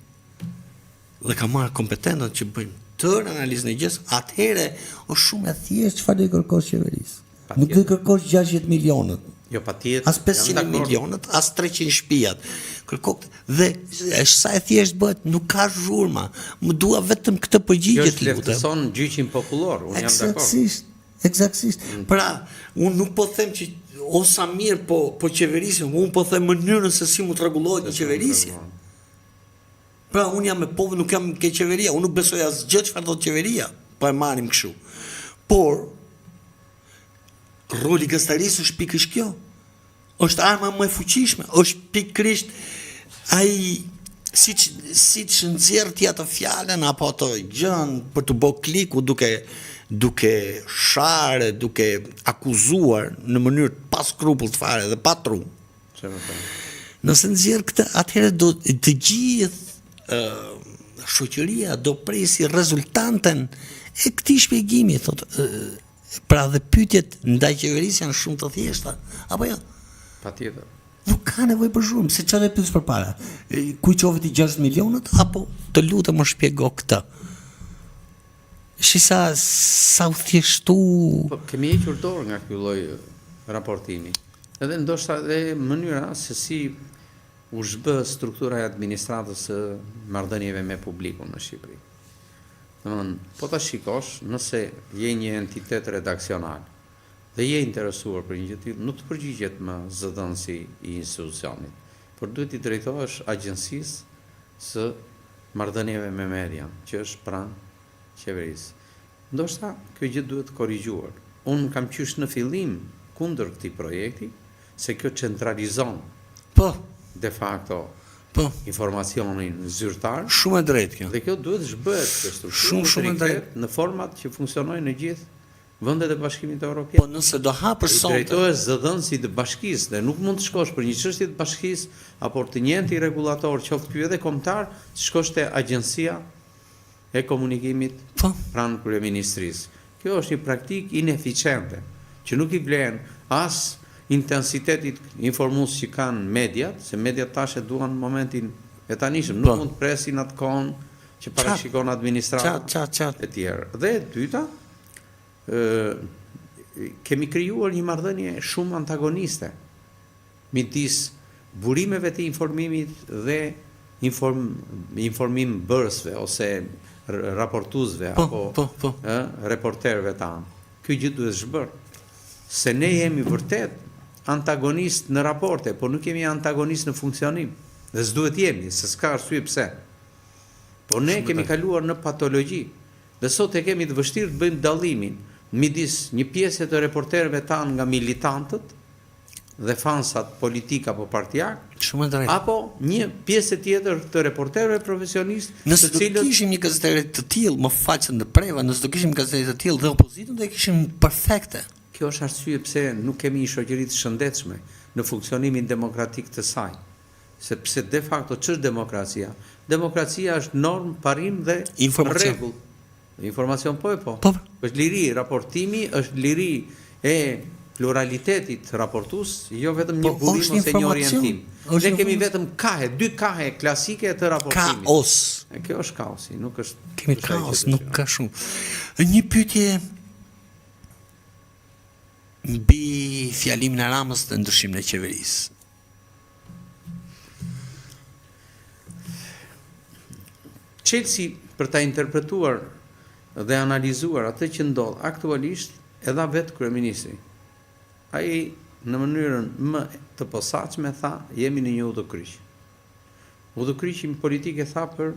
dhe ka marrë kompetentët që bëjnë tërë analizën e gjës, atëherë është shumë e thjeshtë çfarë do i kërkosh qeverisë. Nuk do i kërkosh 60 milionët. Jo, patjetër. As 500 milionët, as 300 shtëpiat. Dhe është sa e thjeshtë bëhet, nuk ka zhurma. Më dua vetëm këtë përgjigje të lutem. Kjo lehtëson gjyqin popullor, unë jam dakord. Eksaktësisht. Pra, unë nuk po them që o sa mirë po qeverisje, unë po them mënyrën se si mund të rregullohet një qeverisje. Pra, unë jam me popull, nuk jam ke qeveria, unë nuk besoj asgjë çfarë thotë qeveria, po e marrim kështu. Por roli i gastarisë është pikërisht kjo. Është arma më e fuqishme, është pikërisht ai siç nxjerr ti atë fjalën apo atë gjën për të bërë kliku duke sharë, duke akuzuar në mënyrë pa skrupull të fare dhe pa tru. Nëse nxjerr këtë, atëherë do të gjithë shoqëria do presi rezultanten e këtij shpjegimi, thotë. Pra dhe pyetjet ndaj qeverisë janë shumë të thjeshta, apo jo? Patjetër. Nuk ka nevojë për zhurmë, se çfarë pyes përpara. Ku qove ti 60 milionët apo të lutem më shpjego këtë. Shi sa u thjeshtu. Po kemi hequr dorë nga ky lloj raportimi. Edhe ndoshta edhe mënyra se si u zhbë struktura e administratës së marrëdhënieve me publikun në Shqipëri. Domethënë, po ta shikosh, nëse je një entitet redaksional dhe je interesuar për një gjë të tillë, nuk të përgjigjet më zëdhënësi i institucionit, por duhet i drejtohesh agjencisë së marrëdhënieve me median, që është pranë qeverisë. Ndoshta kjo gjë duhet korrigjuar. Unë kam qysh në fillim kundër këtij projekti, se kjo centralizon de facto informacionin zyrtar. Shumë e drejtë kjo. Dhe kjo duhet zhbëhet kjo strukturë shumë e drejtë në format që funksionojnë në gjithë vendet e Bashkimit Evropian. Po nëse do hapësh sonte, drejtohesh zëdhënësit të bashkisë dhe nuk mund të shkosh për një çështje të bashkisë apo të një enti regulator, qoftë ky edhe kombëtar, të shkosh te agjencia e komunikimit pranë kryeministrisë. Kjo është një praktikë ineficiente që nuk i vlen as intensitetit informues që kanë mediat, se mediat tash e duan në momentin e tanishëm, nuk mund të presin atë kohën që parashikon administrata e tjerë. Dhe e dyta, kemi krijuar një marrëdhënie shumë antagoniste midis burimeve të informimit dhe informim bërësve ose raportuesve apo reporterëve tanë. Ky gjë duhet zhbërë. Se ne jemi vërtet antagonist në raporte, por nuk jemi antagonist në funksionim. Dhe s'duhet jemi, se s'ka arsye pse. Por ne kemi kaluar në patologji. Dhe sot e kemi të vështirë të bëjmë dallimin midis një pjesë të reporterëve tanë nga militantët dhe fansat politik apo partijak, Shumë e drejtë. apo një pjesë tjetër të reporterëve profesionistë, Nëse të do cilët kishim një gazetare të tillë, më faqen të preva, nëse do kishim gazetare të tillë dhe opozitën do e kishim perfekte. kjo është arsye pse nuk kemi një shoqëri të shëndetshme në funksionimin demokratik të saj. Sepse de facto ç'është demokracia? Demokracia është normë, parim dhe Informacion. rregull. Informacion po. Po. Është liri raportimi, është liri e pluralitetit raportues, jo vetëm një Po, burim është ose një informacion. orientim. Është Ne kemi vetëm dy kahe klasike të raportimit. Kaos. E kjo është kaosi, nuk është. Kemi është ajo kaos, që nuk dëshirojmë. ka shumë. Një pyetje mbi fjalimin e Ramës dhe ndryshimin e qeverisë. Chelsea, për ta interpretuar dhe analizuar atë që ndodh aktualisht, e dha vetë kryeministri. Ai në mënyrën më të posaçme tha, jemi në një udhëkryq. Udhëkryqin politik e tha për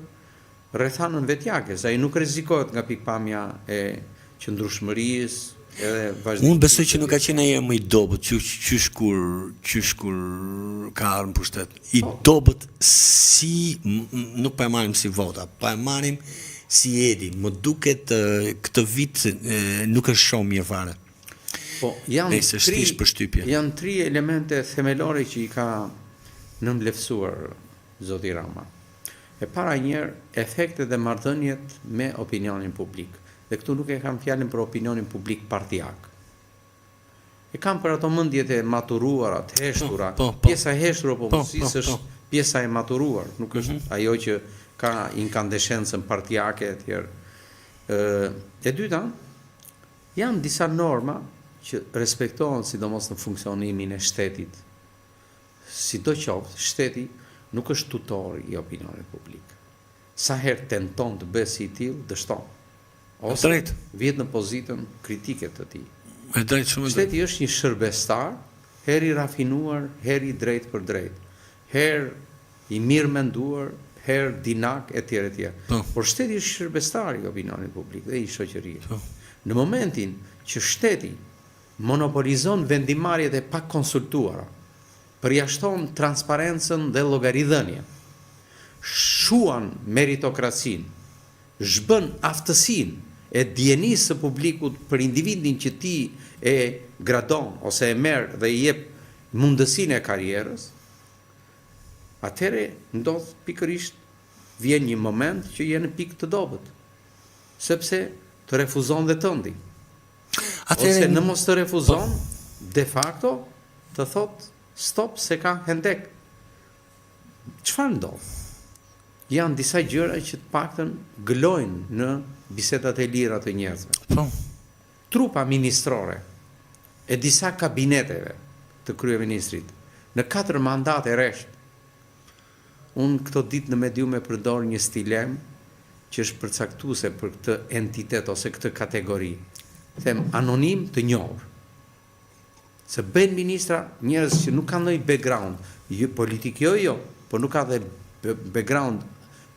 rrethanën vetjake, se ai nuk rrezikohet nga pikpamja e qëndrueshmërisë, edhe vazhdimisht. Unë besoj që nuk ka qenë ai më i dobët, qysh kur ka ardhur në pushtet. I dobët nuk po e marrim si vota, po e marrim si edi. Më duket këtë vit nuk është shumë mirë fare. Po, janë tri elemente themelore që i ka nënvlerësuar zoti Rama. E para njerë, efektet dhe marrëdhëniet me opinionin publik. Dhe këtu nuk e kam fjalën për opinionin publik partijak. E kam për ato mendjet e maturuara, të heshtura. Pjesa e heshtur e opozisë është pjesa e maturuar, nuk është ajo që ka inkandeshencën partijake e tjerë. E dyta, janë disa norma që respektohen sidomos në funksionimin e shtetit. Sidoqoftë, shteti nuk është tutor i opinionit publik. Sa herë tenton të bëjë si i tillë, dështon. Ose vjet në pozitën kritike të tij. Shteti është një shërbestar, herë i rafinuar, herë i drejt për drejt, herë i mirë menduar, herë dinak etj etj. Por shteti është shërbestar i opinionit publik dhe i shoqërisë. Në momentin që shteti monopolizon vendimarrjet e pa konsultuara, përjashton transparencën dhe llogaridhënien, shuan meritokracinë, zhbën aftësinë e dienisë së publikut për individin që ti e gradon ose e merr dhe i jep mundësinë e karrierës, atëherë ndodh pikërisht vjen një moment që je në pikë të dobët, sepse të refuzon dhe tëndi. Ose në mos të refuzon, de facto të thot stop se ka hendek. Çfarë ndodh? Janë disa gjëra që të paktën gëlojnë në bisedat e lira të njerëzve. Trupa ministrore e disa kabineteve të kryeministrit në 4 mandate rresht. Unë këto ditë në mediume përdor një stilem që është përcaktuese për këtë entitet ose këtë kategori. Them anonim të njohur. Se bën ministra njerëz që nuk kanë ndonjë background, politik jo, por nuk ka dhe background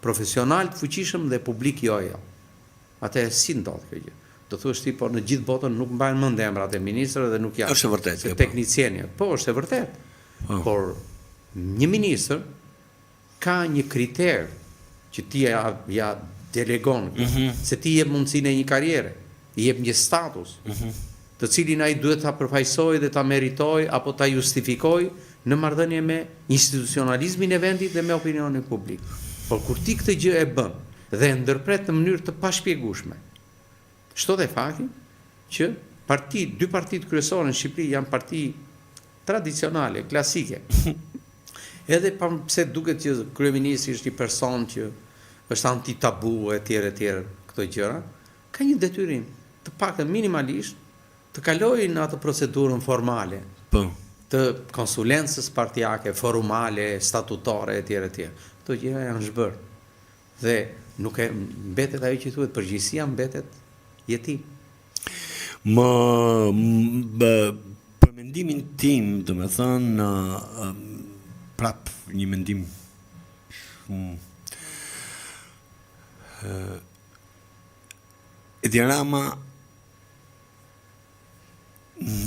profesional të fuqishëm dhe publik jo. Atë si ndodh kjo gjë? Do thuash ti po në gjithë botën nuk mbajnë mend emrat e ministrave dhe nuk janë. Është e vërtetë. Se teknicienët, po është e vërtetë. Por një ministër ka një kriter që ti ja delegon, se ti jep mundësinë e një karriere, i jep një status, të cilin ai duhet ta përfaqësojë dhe ta meritojë apo ta justifikojë në marrëdhënie me institucionalizmin e vendit dhe me opinionin publik. Por kur ti këtë gjë e bën dhe e ndërpret në mënyrë të pashpjegueshme, shto dhe fakti që dy partitë kryesore në Shqipëri janë parti tradicionale, klasike. Edhe pse duket që kryeministri është një person që është anti-tabu etj këto gjëra, ka një detyrim, të paktën minimalisht, të kalojë në atë procedurën formale. Të konsulencës partijake, formale, statutare etj. Këto gjëra janë zhbërë. Dhe nuk e mbetet ajo që thuhet, përgjegjësia mbetet jetim. Për mendimin tim, domethënë, prap një mendim shumë Edi Rama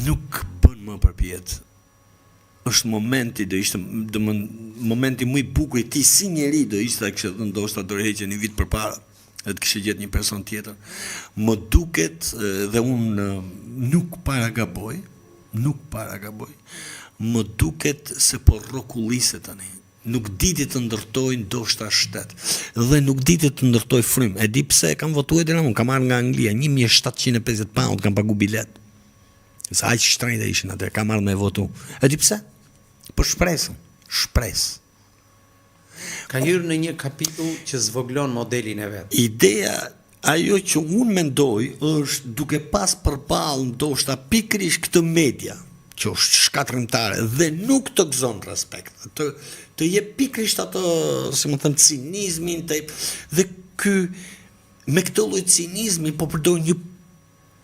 nuk bën më përpjet është momenti, do ishte momenti më i bukur i ti si njeri, do ishte kështë dhe ndoshta dorëheqje një vit përpara, dhe të kështë gjetë një person tjetër. Më duket, dhe unë nuk paragaboj, më duket se po rrokulliset tani. Nuk diti të ndërtoj ndoshta shtet, dhe nuk diti të ndërtoj frym. E di pse kam votuar deri më, kam marrë nga Anglia 1750 pound, kam pagu bilet. Sa aq shtrenjtë ishin atë, kam marrë me votu. E di pse? Për shpresë. Ka hyrë në një kapitull që zvoglon modelin e vet. Ideja, ajo që unë mendoj është duke pas përballë ndoshta pikërisht këtë media, që është shkatrimtare dhe nuk të gëzon respekt. Të jep pikërisht atë, si më thënë, cinizmin, dhe ky me këtë lloj cinizmi po përdor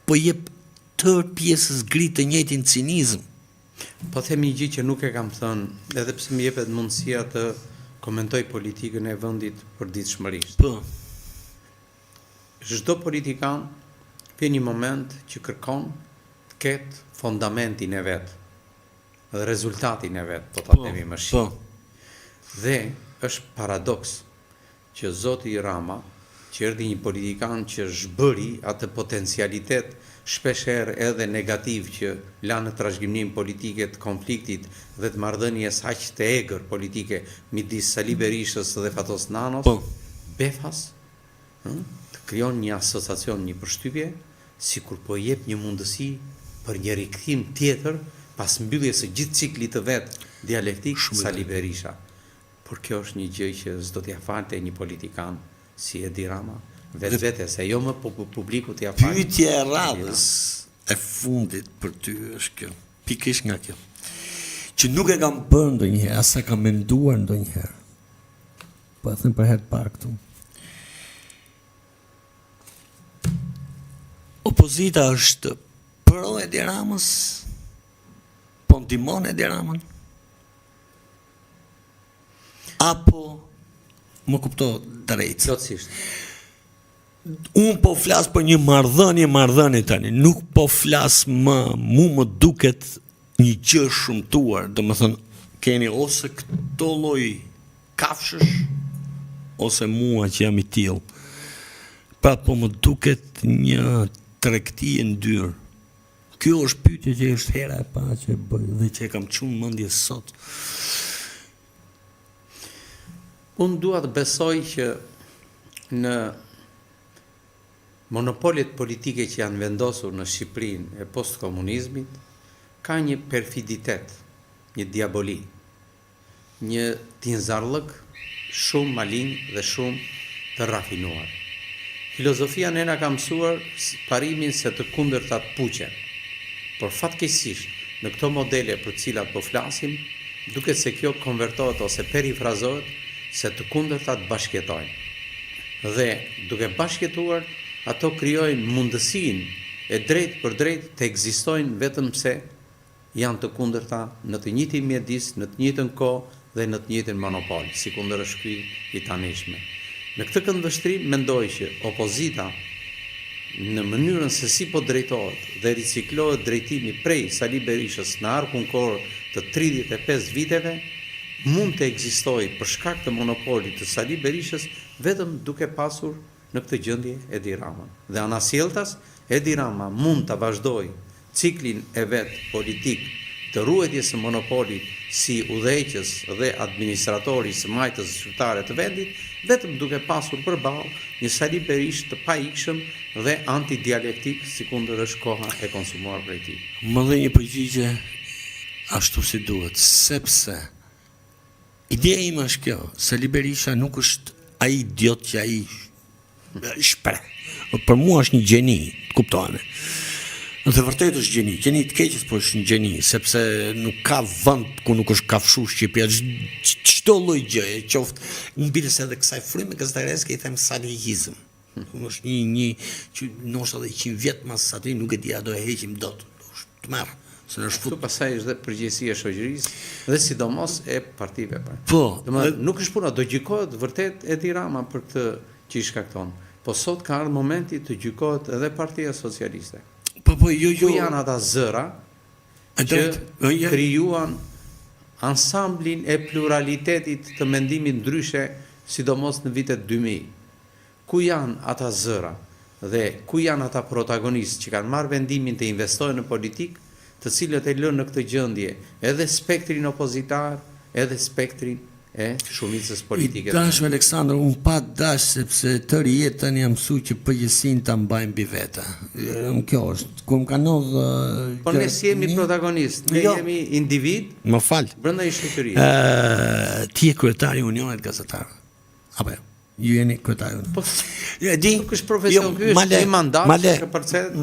po jep tërë pjesës gritë të njëjtin cinizëm. Po themi një gjë që nuk e kam thënë, edhe pse më jepet mundësia të komentoj politikën e vendit përditshmërisht. Po. Çdo politikan vjen një moment që kërkon të ketë fundamentin e vet dhe rezultatin e vet, po ta themi më shqip. Po. Dhe është paradoks që zoti Rama, që erdhi një politikan që zhbëri atë potencialitet shpeshherë edhe negativ që la në trashëgiminë politike të konfliktit dhe të marrëdhënies aq të egër politike midis Sali Berishës dhe Fatos Nanos, befas, të krijon një asociacion, një përshtypje, sikur po jep një mundësi për një rikthim tjetër pas mbylljes së gjithë ciklit të vet dialektik Sali Berisha. Por kjo është një gjë që s'do t'ia falte një politikan si Edi Rama, vetë, se jo më publiku t'ia falte. Pyetja e radhës e fundit për ty është kjo, pikërisht nga kjo, që nuk e kam bërë ndonjëherë, as e kam menduar ndonjëherë. Po e them për herë të parë këtu. Opozita është pro Edi Ramës, po ndihmon Edi Ramën, apo më kupto drejt. Plotësisht. Unë po flas për një marrëdhënie tani, nuk po flas më duket një gjë shumtuar, domethënë keni ose këto lloj kafshësh ose mua që jam i tillë. Pra po më duket një tregti e ndyrë. Kjo është pyetje që është hera e parë që e bëj dhe që e kam çuar mendje sot. Unë dua të besoj që në monopolet politike që janë vendosur në Shqipërinë e postkomunizmit, ka një perfiditet, një diaboli, një tinzarllëk shumë malin dhe shumë të rafinuar. Filozofia ne na ka mësuar parimin se të kundërtat puqen, por fatkeqësisht në këto modele për të cilat po flasim, duket se kjo konvertohet ose perifrazohet se të kundërtat bashkëjetojnë. Dhe duke bashkëjetuar, ato krijojnë mundësinë e drejtë për drejtë të ekzistojnë vetëm pse janë të kundërta në të njëjtin mjedis, në të njëjtën kohë dhe në të njëjtin monopol, si kundër është ky i tanishme. Në këtë këndvështrim mendoj që opozita në mënyrën se si po drejtohet dhe riciklohet drejtimi prej Sali Berishës në arkun kohor të 35 viteve, mund të ekzistojë për shkak të monopolit të Sali Berishës vetëm duke pasur në këtë gjendje Edi Ramën. Dhe anasjelltas, Edi Rama mund të vazhdojë ciklin e vet politik të ruajtjes së monopolit si udhëheqës dhe administratori së majtës zyrtare të vendit, vetëm duke pasur përballë një Sali Berishë të paikshëm dhe antidialektik, sikundër është koha e konsumuar prej tij. Më dhe një përgjigje ashtu si duhet, sepse ideja ime është kjo, Sali Berisha nuk është ai idiot që ai shpreh. Për mua është një gjeni, kuptoheni. Dhe vërtet është gjeni të keqës, po është një gjeni, sepse nuk ka vend ku nuk është kafshu Shqipëria, çdo lloj gjëje, qoftë mbiles edhe kësaj fryme gazetareske, i them salihizëm. Është një që ndoshta edhe 100 vjet mas atij nuk e di a do e heqim dot. Është të marr. Këtu pasaj është dhe përgjegjësia e shoqërisë dhe sidomos e partive. Po, nuk është puna, do gjykohet vërtet Edi Rama për këtë që i shkakton. Po sot ka ardhur momenti të gjykohet edhe Partia Socialiste. Po, jo. Ku janë ata zëra që krijuan ansamblin e pluralitetit të mendimit ndryshe, sidomos në vitet 2000. Ku janë ata zëra dhe ku janë ata protagonistë që kanë marrë vendimin të investojnë në politikë, të cilët e lënë në këtë gjendje edhe spektrin opozitar, edhe spektrin e shumicës politike. I dashur Aleksandr, unë pa dash sepse tërë jetën jam mësu që përgjësin të mbajmë mbi vete. Kjo është, ku më ka nodhë... Po ne si jemi protagonist, ne jemi individ, më falë. Brenda i shoqërisë. Ti je kryetari i Unionit Gazetarëve. Apo jo? Ju jeni kryetari. Po, nuk është profesion, ky është një mandat që përcet.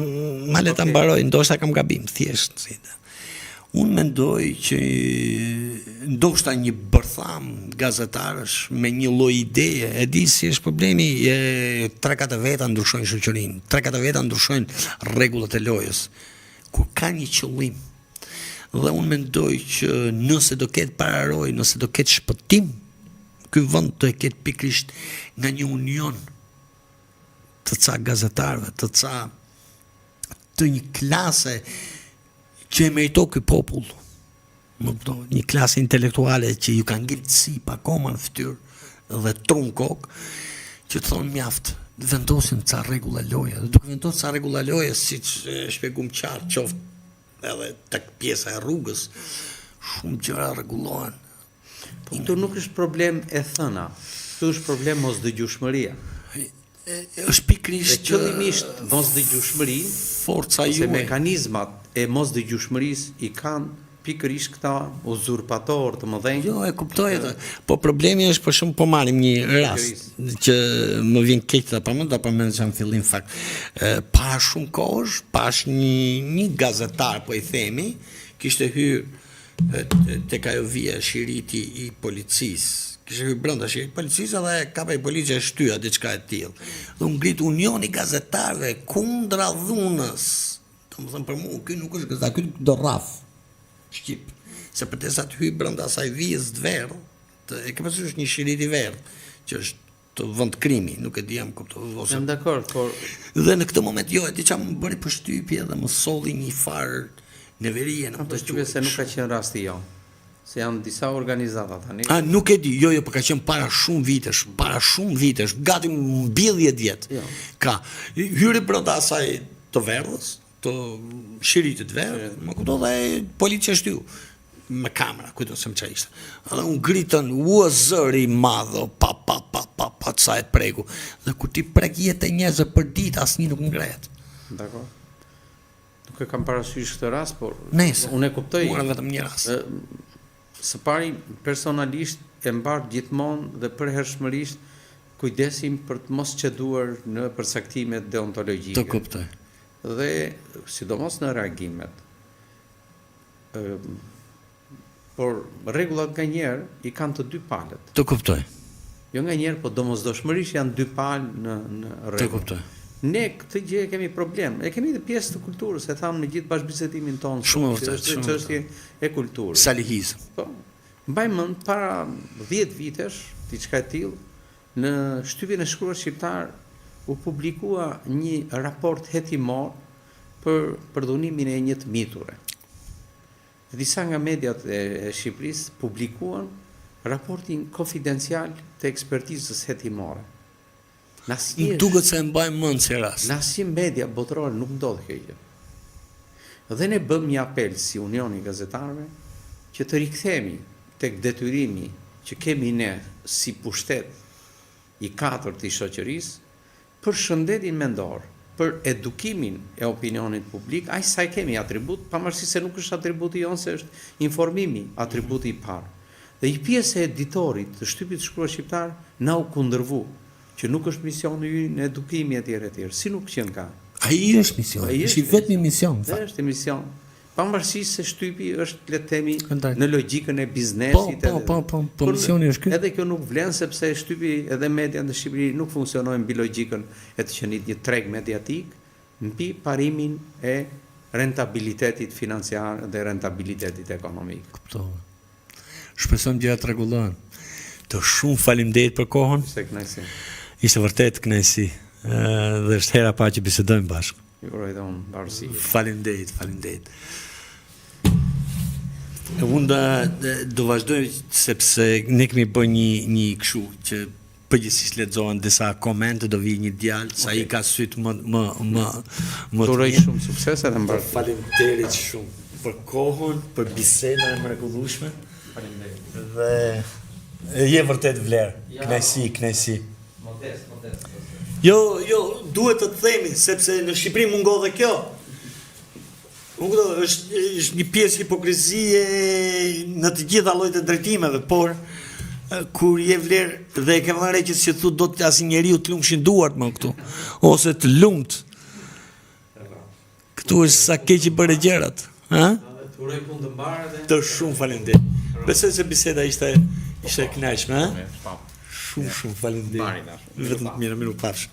Male ta mbaroj, ndoshta kam gabim, thjesht. Unë mendoj që ndoshta një bërtham gazetarësh me një lloj ideje, e di si është problemi, 3-4 veta ndryshojnë shoqërinë, 3-4 veta ndryshojnë rregullat e lojës. Kur ka një qëllim, dhe unë mendoj që nëse do ketë pararoj, nëse do ketë shpëtim, ky vend do e ketë pikrisht nga një union të ca gazetarëve, të një klase që e merito ky popull, një klasë intelektuale që ju kanë ngritë sip akoma në fytyrë dhe tron kokë, që të thonë mjaft, vendosin ca rregulla loje. Dhe duke vendosur ca rregulla loje, siç e shpjegum qartë, qoftë edhe tek pjesa e rrugës, shumë gjëra rregullohen. Po këtu nuk është problem e thëna, këtu është problem mosdëgjueshmëria. Është pikrisht qëllimisht mosdëgjueshmëri, forca juaj. Se mekanizmat e mosdëgjueshmërisë i kanë pikërisht këta uzurpatorë të mëdhenj. Jo, e kuptoj atë. Po problemi është, për shembull, po marrim një rast që më vjen keq ta përmend në fillim fakt. Para shumë kohësh, pash një gazetar, po i themi, kishte hyrë tek ajo vija shiriti i policisë. Kishte hyrë brenda shiritit policisë dhe kapa i policisë e shtyja diçka e tillë. Dhe u ngrit unioni gazetarëve kundra dhunës. Domethënë për mua ky nuk është gazetar, ky do rraf. Shqip, se për të sa të hyjë brenda asaj vijës të verdh, e ke parasysh një shirit i verdh, që është të vend krimi, nuk e di jam kuptoj ose. Jam dakord, por dhe në këtë moment jo, e di çam bëri përshtypje dhe më solli një farë neverie në këtë çuqe se nuk ka qenë rasti jo. Se janë disa organizata tani. Nuk e di, jo, po ka qenë para shumë vitesh, gati mbi 10 vjet. Jo. Ka hyri brenda asaj të verdhës, të shiritit të verdh, më kupton dhe policia shtyu me kamera, kujto se më çfarë ishte. Dhe u ngritën zëri i madh, pa sa e pregu. Dhe kur ti prek jetë e njerëzve për ditë, asnjë nuk ngrehet. Dakor. Nuk e kam parasysh këtë rast, por unë e kuptoj. Mora vetëm një rast. Së pari personalisht e mbar gjithmonë dhe përhershmërisht kujdesim për të mos çeduar në përcaktimet deontologjike. Të kuptoj. Dhe sidomos në reagimet. Por rregullat nganjëherë i kanë të dy palët. Të kuptoj. Jo nganjëherë, po domosdoshmërisht janë dy palë në rregull. Të kuptoj. Ne këtë gjë kemi problem. E kemi të pjesë të kulturës, e tham në gjithë bashkëbisedimin tonë. Shumë vërtet, shumë çështje e kulturës. Salihizëm. Po. Mbaj mend para 10 vitesh, diçka e tillë, në shtypjen e shkruar shqiptar u publikua një raport hetimor për përdhunimin e një të miture. Disa nga mediat e Shqipërisë publikuan raportin konfidencial të ekspertizës hetimore. Duket se mbaj mend si rast. Në asnjë media botërore nuk ndodh kjo gjë. Dhe ne bëm një apel si Unioni i Gazetarëve që të rikthehemi tek detyrimi që kemi ne si pushtet i katërt i shoqërisë për shëndetin mendor, për edukimin e opinionit publik, aq sa kemi atribut, pavarësisht se nuk është atributi jonë, se është informimi atributi i parë. Dhe një pjesë e editorit të shtypit të shkruar shqiptar na u kundërvu, që nuk është misioni ynë në edukimi etj. Si nuk qenë ka. Ai është misioni, është vetëm mision. Është mision. Pavarësisht se shtypi është, le të themi, në logjikën e biznesit. Po misioni është ky. Edhe kjo nuk vlen sepse shtypi edhe media në Shqipëri nuk funksionojnë mbi logjikën e të qenit një treg mediatik, mbi parimin e rentabilitetit financiar dhe rentabilitetit ekonomik. Kuptova. Shpresojmë gjërat të rregullohen. Të shumë faleminderit për kohën. Ishte vërtet kënaqësi. Dhe është hera pa që bisedojmë bashkë. Ju uroj dhe unë bashkësi. Faleminderit. Unë do vazhdoj sepse ne kemi bërë një kështu që përgjithsisht lexohen disa komente, do vi një djalë sa i ka sytë më Uroj shumë sukses edhe mbar. Faleminderit shumë për kohën, për bisedën e mrekullueshme. Faleminderit. Dhe je vërtet vlerë. Kënaqësi. Modest. Jo, duhet të themi sepse në Shqipëri mungon dhe kjo. Është një pjesë hipokrizie në të gjitha llojet e drejtimeve, por kur je vlerë dhe e ke marrë që si thu do të asnjë njeriu të lumshin duart më këtu ose të lumt. Këtu është sa keq i bëre gjërat, ha? Uroj punë të mbarë dhe Të shumë faleminderit. Besoj se biseda ishte e kënaqshme, ha? Shumë faleminderit. Vetëm mirë pafsh.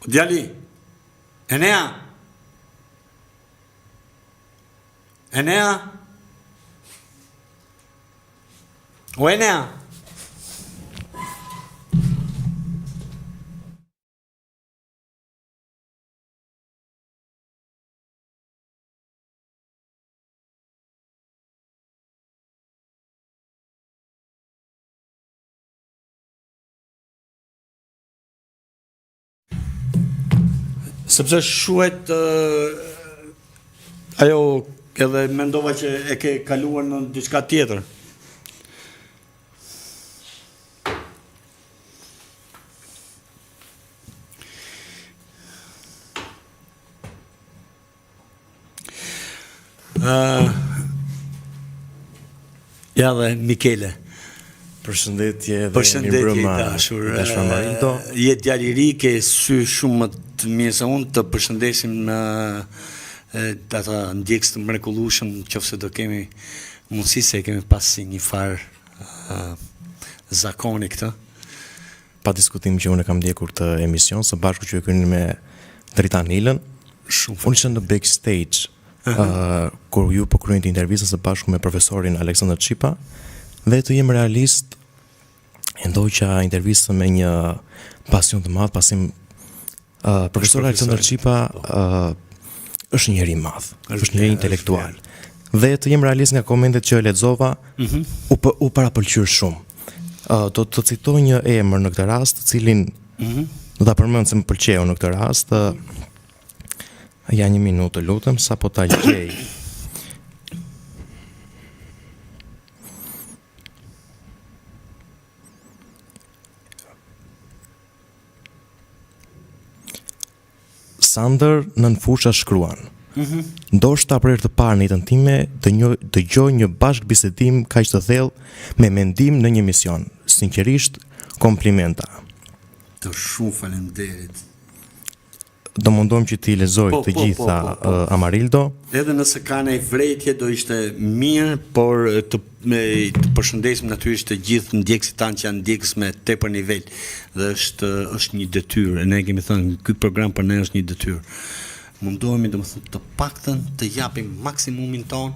Djali, Enea? O Enea? Sepse shuhet ajo edhe mendova që e ke kaluar në diçka tjetër. Ja dhe Mikele. Përshëndetje dhe mirëmbrëma dashur. Marildo. Je djalë i ri, ke sy shumë më të mirë se unë, të përshëndesim ata ndjekës të mrekullueshëm, qofse do kemi mundësi se kemi pasi një farë zakoni këtë. Pa diskutim që unë kam ndjekur të emision, së bashku që e kryeni me Drita Nilën. Unë isha në backstage, kur ju po kryeni intervistën së bashku me profesorin Aleksandr Qipa, dhe të jem realist, e ndoqa intervistën me një pasion të madh, pasim profesor Aleksandr Qipa është njëri madh, është njëri intelektual. Dhe të jem realist nga komentet që e lexova, u parapëlqyer shumë. Do të citoj një emër në këtë rast, të cilin do ta përmend se më pëlqeu në këtë rast. Ja një minutë, lutem, sapo ta gjej. Sander nën fusha shkruan. Ndoshta për herë të parë në jetën time dëgjoj një bashkëbisedim kaq të thellë me mendim në një emision. Sinqerisht, komplimenta. Të shumë faleminderit. Do mundojmë që ti lexoj të gjitha Amarildo. Edhe nëse ka një vrejtje do ishte mirë, por të përshëndesim natyrisht të gjithë ndjekësit tanë që janë ndjekës me tepër nivel dhe është një detyrë. Ne kemi thënë ky program për ne është një detyrë. Mundohemi domethënë të paktën të japim maksimumin ton,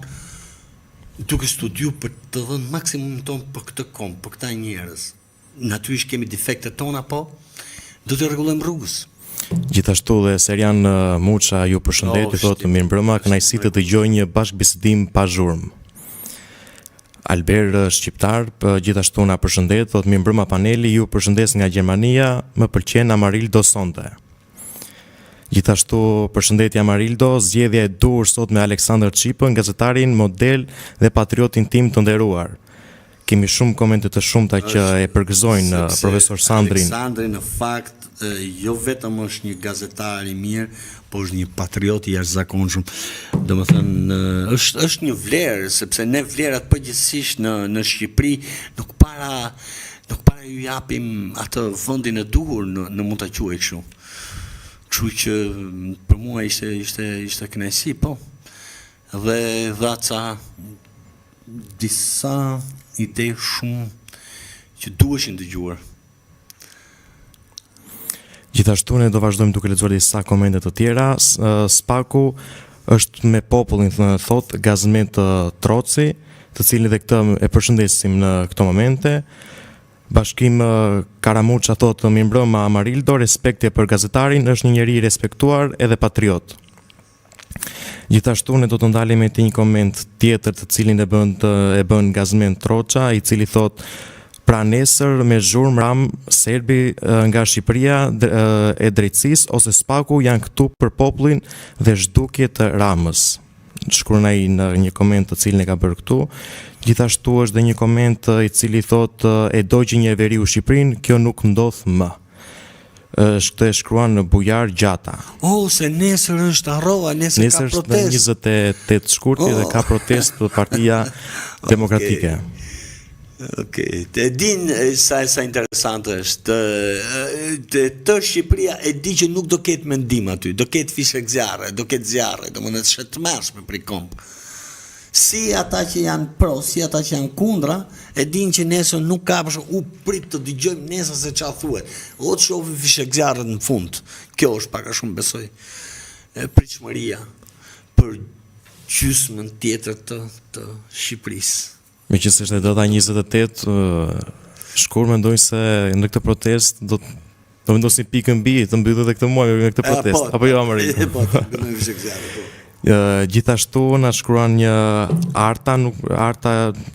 duke studiu për të dhënë maksimumin ton për këtë kom, për këta njerëz. Natyrisht kemi defektet tona, po do të rregullojmë rrugës. Gjithashtu dhe Serian Muça ju përshëndet, thotë mirëmbrëma, kënaqësi të dëgjoj një bashkëbisedim pa zhurmë. Albert Shqiptar gjithashtu na përshëndet, thotë mirëmbrëma paneli, ju përshëndes nga Gjermania, më pëlqen Amarildo sonte. Gjithashtu përshëndetje Amarildo, zgjedhja e dur sot me Aleksandr Çipën, gazetarin, model dhe patriotin tim të nderuar. Kemi shumë komente të shumta që e përgëzojnë profesor Sandrin. Aleksandri në fakt jo vetëm është një gazetar i mirë, po është një patriot i jashtëzakonshëm. Domethënë është një vlerë, sepse ne vlerat përgjithsisht në Shqipëri nuk para ju japim atë vendin e duhur në mund ta quaj kështu. Kështu që për mua ishte kënaqësi, po. Dhe dhaca disa ide shumë që duheshin dëgjuar. Gjithashtu ne do vazhdojmë duke lexuar disa komente të tjera. Spaku është me popullin, thot Gazmet Troci, të cilin dhe këtë e përshëndesim në këto momente. Bashkim Karamuça thotë mirëmbrëma Amarildo, respekti për gazetarin, është një njeri i respektuar edhe patriot. Gjithashtu ne do të ndalemi te një koment tjetër të cilin e bën Gazmen Troça, i cili thotë pra nesër me zhurmë ram serbi nga Shqipëria e drejtësisë ose Spaku janë këtu për popullin dhe zhdukje të Ramës. Shkruan ai në një koment të cilin e ka bërë këtu. Gjithashtu është dhe një koment i cili thotë e dogji një veriu Shqipërinë, kjo nuk ndodh më. Këtë e shkruan në Bujar Gjata. Se nesër është harrova, nesër ka protestë. Nesër 28 shkurti dhe ka protestë Partia Demokratike. Okej, e din sa interesante është. Të Shqipëria e di që nuk do ketë mendim aty, do ketë fishek zjarre, do ketë zjarre, do më në të shëtmershme për i kompë. Si ata që janë pro, si ata që janë kundra, e din që nesër nuk ka përshë, prit të dëgjojmë nesër se qa thuet. O të shofi fishek zjarre në fund. Kjo është paka shumë besoj pritshmëria për gjysmën tjetër të Shqipërisë. Me që është e data 28, shkur mendoj se në këtë protest do vendosin pikën mbi të mbyllet edhe këtë muaj me këtë protest. Apo jo Amarildo? Po, bënoj fishek zjarre, po. Gjithashtu na shkruan një Arta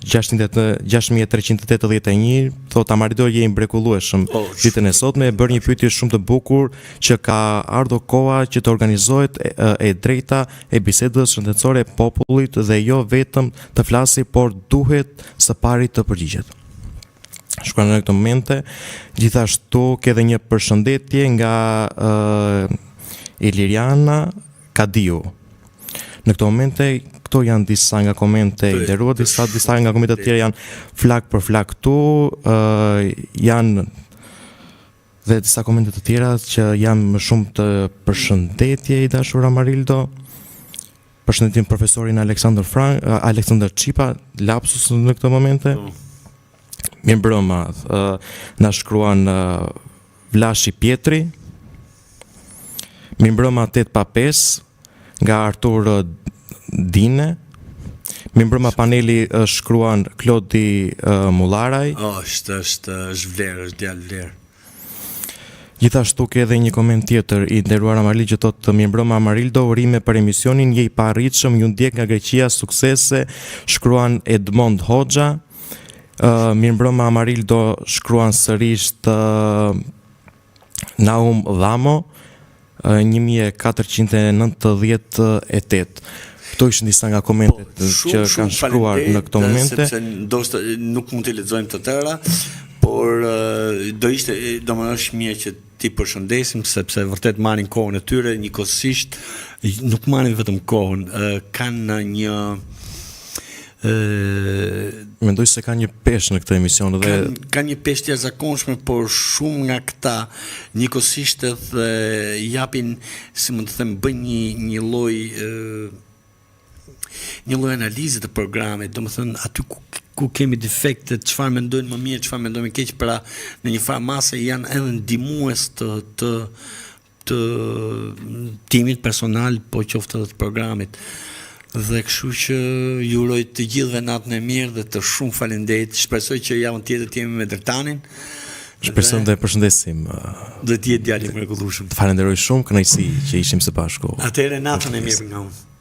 6381, thotë Amarildo je i mrekullueshëm. Ditën e sotme e bërë një pyetje shumë të bukur që ka ardhur koha që të organizohet e drejta e bisedës shëndetësore e popullit dhe jo vetëm të flasi, por duhet së pari të përgjigjet. Shkruan në këtë momente. Gjithashtu ke edhe një përshëndetje nga Iliriana Kadiu. Në këto momente, këto janë disa nga komente i nderuar, disa nga komente të tjera janë flak për flak këtu, janë dhe disa komente të tjera që janë më shumë të përshëndetje i dashur Amarildo. Përshëndetim profesorin Aleksandr Qipa, lapsus në këto momente. Mirëmbrëma, na shkruan Vlashi Pietri. Mirëmbrëma 8/5 nga Artur Dine. Mirëmbrëma paneli shkruan Klodi Mullaraj. Është vlerë, është djalë vlerë. Gjithashtu ke edhe një koment tjetër i nderuar Amarildo që thotë mirëmbrëma Amarildo, urime për emisionin, je i paarritshëm, ju ndjek nga Greqia, suksese, shkruan Edmond Hoxha. Mirëmbrëma Amarildo, shkruan sërish të Naum Dhamo. 1498. Këto ishin disa nga komentet që kanë shkruar në këto momente. Sepse ndoshta nuk mund t'i lexojmë të tëra, por do më është mirë që ti përshëndesim, sepse vërtet marrin kohën e tyre, njëkohësisht nuk marrin vetëm kohën, kanë një mendoj se ka një peshë në këtë emision dhe ka një peshë të jashtëzakonshme, por shumë nga këta njëkohësisht edhe japin, si mund të them, bëjnë një lloj analize të programit, domethënë aty ku kemi defekte, çfarë mendojnë më mirë, çfarë mendojnë më keq, pra në një farë mase janë edhe ndihmues të timit personal, po qoftë edhe të programit. Dhe kështu që ju uroj të gjithëve natën e mirë dhe të shumë faleminderit. Shpresoj që javën tjetër të jemi me Dërtanin. Shpresoj dhe përshëndesim. Do të jetë djalë i mrekullueshëm. Falenderoj shumë, kënaqësi që ishim së bashku. Atëherë natën e mirë nga unë.